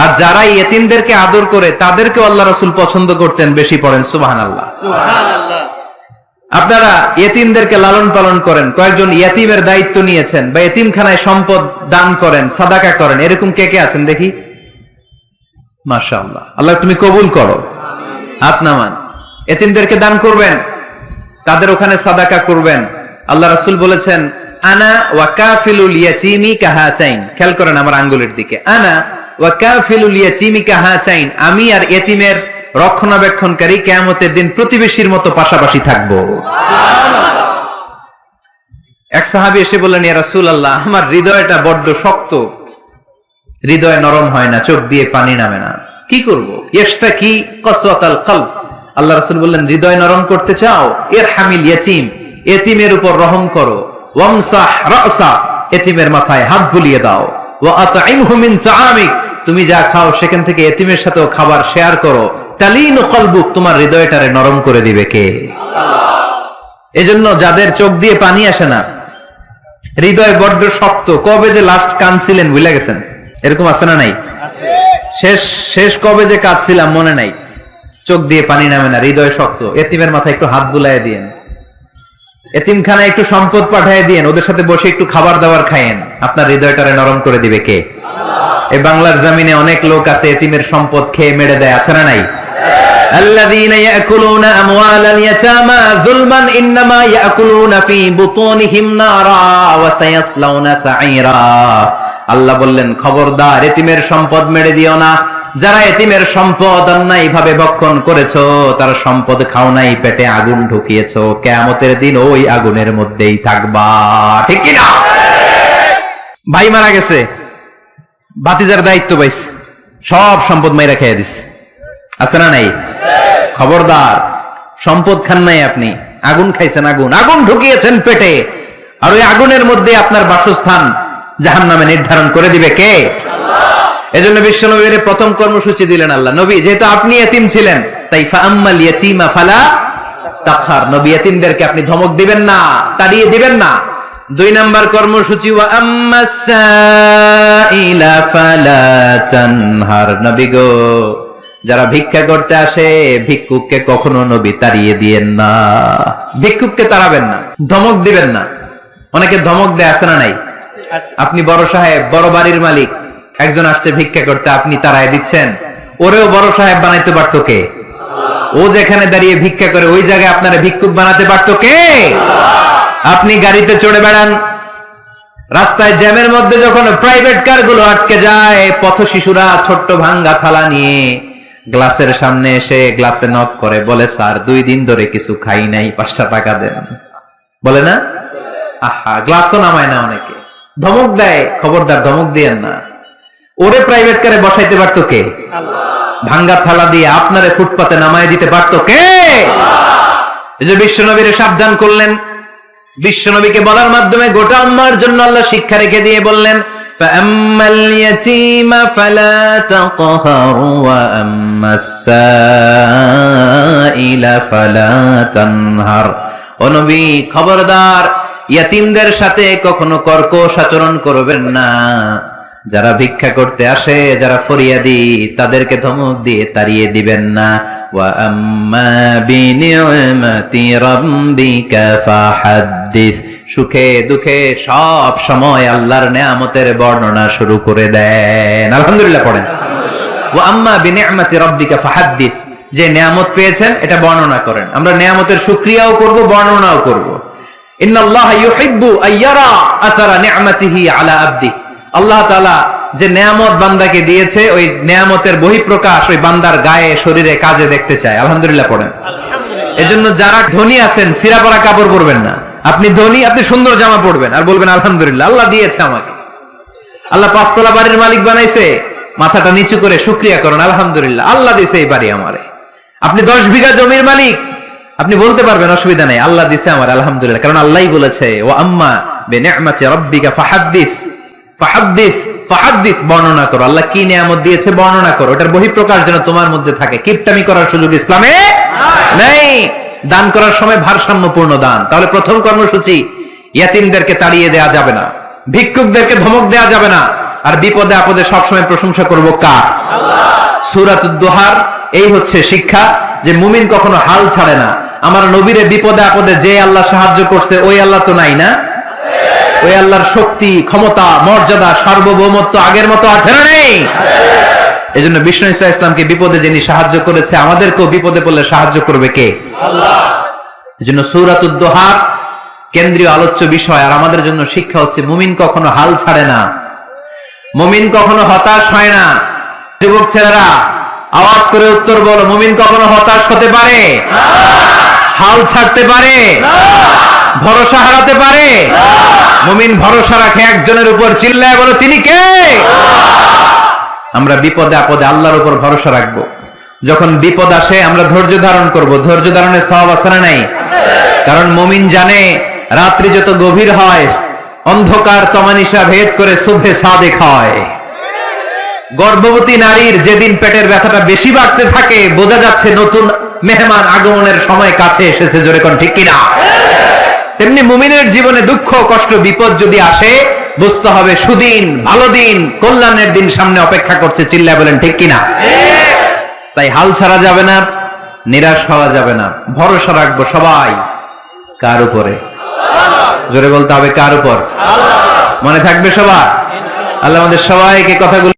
আর যারা এতিমদেরকে আদর করে তাদেরকে আল্লাহ রাসূল পছন্দ করতেন বেশি। পড়েন সুবহানাল্লাহ। সুবহানাল্লাহ। আপনারা ইয়েতিমদেরকে লালন পালন করেন, কয়েকজন ইয়েতিমের দায়িত্ব নিয়েছেন, বা ইয়েতিমখানায় সম্পদ দান করেন, সাদাকা করেন, এরকম কে কে আছেন দেখি? মাশাআল্লাহ, আল্লাহ তুমি কবুল করো। হাত নামান। ইয়েতিমদেরকে দান করবেন, তাদের ওখানে সাদাকা করবেন। আল্লাহ রাসূল বলেছেন, আনা ওয়া কাফিলুল ইয়াতীমি কাহাতাইন। খেয়াল করেন আমার আঙ্গুলের দিকে, আনা ওয়া কাফিলুল ইয়াতীমি কাহাতাইন, আমি আর ইয়েতিমের রক্ষণাবেক্ষণকারী কিয়ামতের দিন প্রতিবেশীর মতো পাশাপাশি থাকবো। এক সাহাবী এসে বললেন, ইয়া রাসূলুল্লাহ, আমার হৃদয়টা বড্ড শক্ত, হৃদয় নরম হয় না, চোখ দিয়ে পানি নামে না, কি করব? ইশতাকি কসওয়াতাল কলব। আল্লাহ রাসূল বললেন, হৃদয় নরম করতে চাও? ইরহামিল ইয়াতীম, ইয়েতিমের উপর রহম করো। ওয়ামসাহ রাসা, ইয়েতিমের মাথায় হাত বুলিয়ে দাও। ওয়া আতইমহু মিন তাআমিক, তুমি যা খাও সেখান থেকে ইয়েতিমের সাথেও খাবার শেয়ার করো। তালিনু কলবুক, তোমার হৃদয়টারে নরম করে দিবে কে? আল্লাহ। এজন্য যাদের চোখ দিয়ে পানি আসে না, হৃদয় বড্ড শক্ত, কবে যে লাস্ট কাঁদছিলেন ভুলে গেছেন? এরকম আছে না নাই? শেষ কবে যে কাঁদছিলাম মনে নাই, চোখ দিয়ে পানি নামে না, হৃদয় শক্ত। এতিমের মাথায় একটু হাত বুলায় দিয়েন, এতিমখানায় একটু সম্পদ পাঠিয়ে দিয়েন, ওদের সাথে বসে একটু খাবার দাবার খায়েন, আপনার হৃদয়টারে নরম করে দিবে কে? এই বাংলার জমিনে অনেক লোক আছে এতিমের সম্পদ খেয়ে মেরে দেয়, আছে না নাই? আল্লাযীনা ইয়াকুলুনা আমওয়ালাল ইয়াতামা যুলমান ইন্নামা ইয়াকুলুনা ফী বুতুনিহিম নারা ওয়া সায়াসলাউনা সাঈরা। আল্লাহ বললেন, খবরদার এতিমের সম্পদ মেরে দিও না। যারা এতিমের সম্পদ অন্যায়ভাবে ভক্ষণ করেছো, তার সম্পদ খাও নাই, পেটে আগুন ঢুকিয়েছো, কিয়ামতের দিন ওই আগুনের মধ্যেই থাকবা। ঠিক কি না? ভাই মারা গেছে, ভাতিজার দায়িত্ব পাইছে, সব সম্পদ মাইরা খেয়ে দিছে, আছে না নাই? খবরদার, সম্পদ খান নাই আপনি, আগুন খাইছেন, আগুন ঢুকিয়েছেন পেটে, আর ওই আগুনের মধ্যে আপনার বাসস্থান জাহান্নামে নির্ধারণ করে দিবে কে? আল্লাহ। এজন্য বিশ্বনবীর প্রথম কর্মসূচি দিলেন আল্লাহ। নবী, যেহেতু আপনি এতিম ছিলেন, তাই ফাআম্মাল ইয়াতীমা ফালা তাকহার, নবী এতিমদেরকে আপনি ধমক দিবেন না, তাড়িয়ে দিবেন না। 2 নাম্বার কর্মসূচি, ওয়া আম্মাস সাইলা ফালা তানহার, নবী গো, যারা ভিক্ষা করতে আসে ভিক্ষুককে কখনো নবী তাড়িয়ে দিয়েন না, ভিক্ষুককে তাড়াবেন না, ধমক দিবেন না। অনেকে ধমক দেয়, আছে না নাই? আপনি বড় সাহেব, বড় বাড়ির মালিক, একজন আসছে ভিক্ষা করতে, আপনি তাড়ায় দিচ্ছেন, ওরেও বড় সাহেব বানাইতে পারতো কে? ও যেখানে দাঁড়িয়ে ভিক্ষা করে ওই জায়গায় আপনারা ভিক্ষুক বানাতে পারতো কে? আপনি গাড়িতে চড়ে বেড়ান, রাস্তায় জ্যামের মধ্যে যখন প্রাইভেট কার গুলো আটকে যায়, পথ শিশুরা ছোট্ট ভাঙ্গা থালা নিয়ে গ্লাসের সামনে এসে গ্লাসে নক করে, বলে, স্যার 2 দিন ধরে কিছু খাই নাই, 5টা টাকা দেন, বলে না? আহা, গ্লাসও নামায় না অনেকে, ধমক দেয়। খবরদার, ধমক দিয়েন না। ওরে প্রাইভেট কারে বসাইতে পারতো কে? আল্লাহ। ভাঙ্গা থালা দিয়ে আপনারে ফুটপাতে নামায় দিতে পারতো কে? আল্লাহ। এই যে বিশ্বনবীরে সাবধান করলেন, বিশ্বনবীকে বলার মাধ্যমে গোটা উম্মাহর জন্য আল্লাহ শিক্ষা রেখে দিয়ে বললেন, ফাআম্মাল ইয়াতীমা ফালা তাকহার ওয়া আম্মাস সাইলা ফালা তানহার। ও নবী, খবরদার, ইয়াতীমদের সাথে কখনো কর্কশ আচরণ করবেন না। যারা ভিক্ষা করতে আসে, যারা ফরিয়াদি, তাদেরকে ধমক দিয়ে তাড়িয়ে দিবেন না। ওয়া আম্মা বিনি'মাতি রাব্বিকা ফাহাদ্দিস, সুখে দুঃখে সব সময় আল্লাহর নেয়ামতের বর্ণনা শুরু করে দেন। আলহামদুলিল্লাহ পড়েন। ওয়া আম্মা বিনি'মাতি রাব্বিকা ফাহাদ্দিস, যে নেয়ামত পেয়েছেন এটা বর্ণনা করেন। আমরা নেয়ামতের শুকরিয়াও করব, বর্ণনাও করব। ইন্নাল্লাহা ইউহিব্বু আইয়ারা আসারা নি'মাতিহি আলা আবদি, আল্লাহ তাআলা যে নেয়ামত বান্দাকে দিয়েছে, ওই নেয়ামতের বহিঃপ্রকাশ ওই বান্দার গায়ে, শরীরে, কাজে দেখতে চায়। আলহামদুলিল্লাহ পড়েন। এজন্য যারা ধনী আছেন, সিরা পরা কাপড় পরবেন না। আপনি ধনী, আপনি সুন্দর জামা পরবেন আর বলবেন আলহামদুলিল্লাহ, আল্লাহ দিয়েছে আমাকে, আল্লাহ 5 তলা বাড়ির মালিক বানাইছে, মাথাটা নিচু করে শুকরিয়া করুন, আলহামদুলিল্লাহ, আল্লাহ দিয়েছে এই বাড়ি আমারে। আপনি 10 বিঘা জমির মালিক, আপনি বলতে পারবেন অসুবিধা নেই, আল্লাহ দিয়েছে আমার, আলহামদুলিল্লাহ, কারণ আল্লাহই বলেছে, ওয়া আম্মা বিনি'মাতি রাব্বিকা ফাহাদ্দিস, ফাহাদ্দিস, ফাহাদ্দিস, বর্ণনা করো, আল্লাহ কি নিয়ামত দিয়েছে বর্ণনা করো। এটার বহিঃপ্রকাশ যেন তোমার মধ্যে থাকে। কিপটামি করার সুযোগ ইসলামে নেই। দান করার সময় ভারসাম্যপূর্ণ দান। তাহলে প্রথম কর্মসূচি, ইয়াতিমদেরকে তাড়িয়ে দেয়া যাবে না, ভিক্ষুকদেরকে ধমক দেয়া যাবে না, আর বিপদে আপদে সবসময় প্রশংসা করব কার? আল্লাহ। সূরাতুদ দুহার এই হচ্ছে শিক্ষা, যে মুমিন কখনো হাল ছাড়ে না। আমার নবীরে বিপদে আপদে যে আল্লাহ সাহায্য করছে ওই আল্লাহ তো নাই না? ওই আল্লাহর শক্তি, ক্ষমতা, মর্যাদা, সার্বভৌমত্ব আগের মতো আছে না নেই? এজন্য বিষ্ণু ঈসা ইসলামকে বিপদে যিনি সাহায্য করেছে, আমাদেরকেও বিপদে পড়লে সাহায্য করবে কে? আল্লাহ। এজন্য সূরাতুদ দুহা কেন্দ্রীয় আলোচ্য বিষয়। আর আমাদের জন্য শিক্ষা হচ্ছে, মুমিন কখনো হাল ছাড়ে না, মুমিন কখনো হতাশ হয় না। যুবক ছেলেরা আওয়াজ করে উত্তর বলো, মুমিন কখনো হতাশ হতে পারে? হাল ছাড়তে পারে? ভরসা হারাতে পারে? মুমিন ভরসা রাখে একজনের উপর। চিল্লায় বলো, তিনি কে? আমরা বিপদে আপদে আল্লাহর উপর ভরসা রাখবো। যখন বিপদ আসে আমরা ধৈর্য ধারণ করব। ধৈর্য ধারণের সওয়াব আছে না নাই? কারণ মুমিন জানে রাত্রি যত গভীর হয় অন্ধকার তমানিসা ভেদ করে সুবহে সাদেক হয়। গর্ভবতী নারীর যেদিন পেটের ব্যথাটা বেশি বাড়তে থাকে, বোঝা যাচ্ছে নতুন মেহমান আগমনের সময় কাছে এসেছে। জোরে কোন ঠিক কিনা? তেমনি মুমিনের জীবনে দুঃখ, কষ্ট, বিপদ যদি আসে, বুঝতে হবে সুদিন, ভালো দিন, কল্যাণের দিন সামনে অপেক্ষা করছে। চিল্লায় বলেন ঠিক কিনা? তাই হাল ছাড়া যাবে না, নিরাশ হওয়া যাবে না। ভরসা রাখবো সবাই কার উপরে? জোরে বলতে হবে, কার উপর? মনে থাকবে সবার? আল্লাহ আমাদের সবাইকে কথাগুলো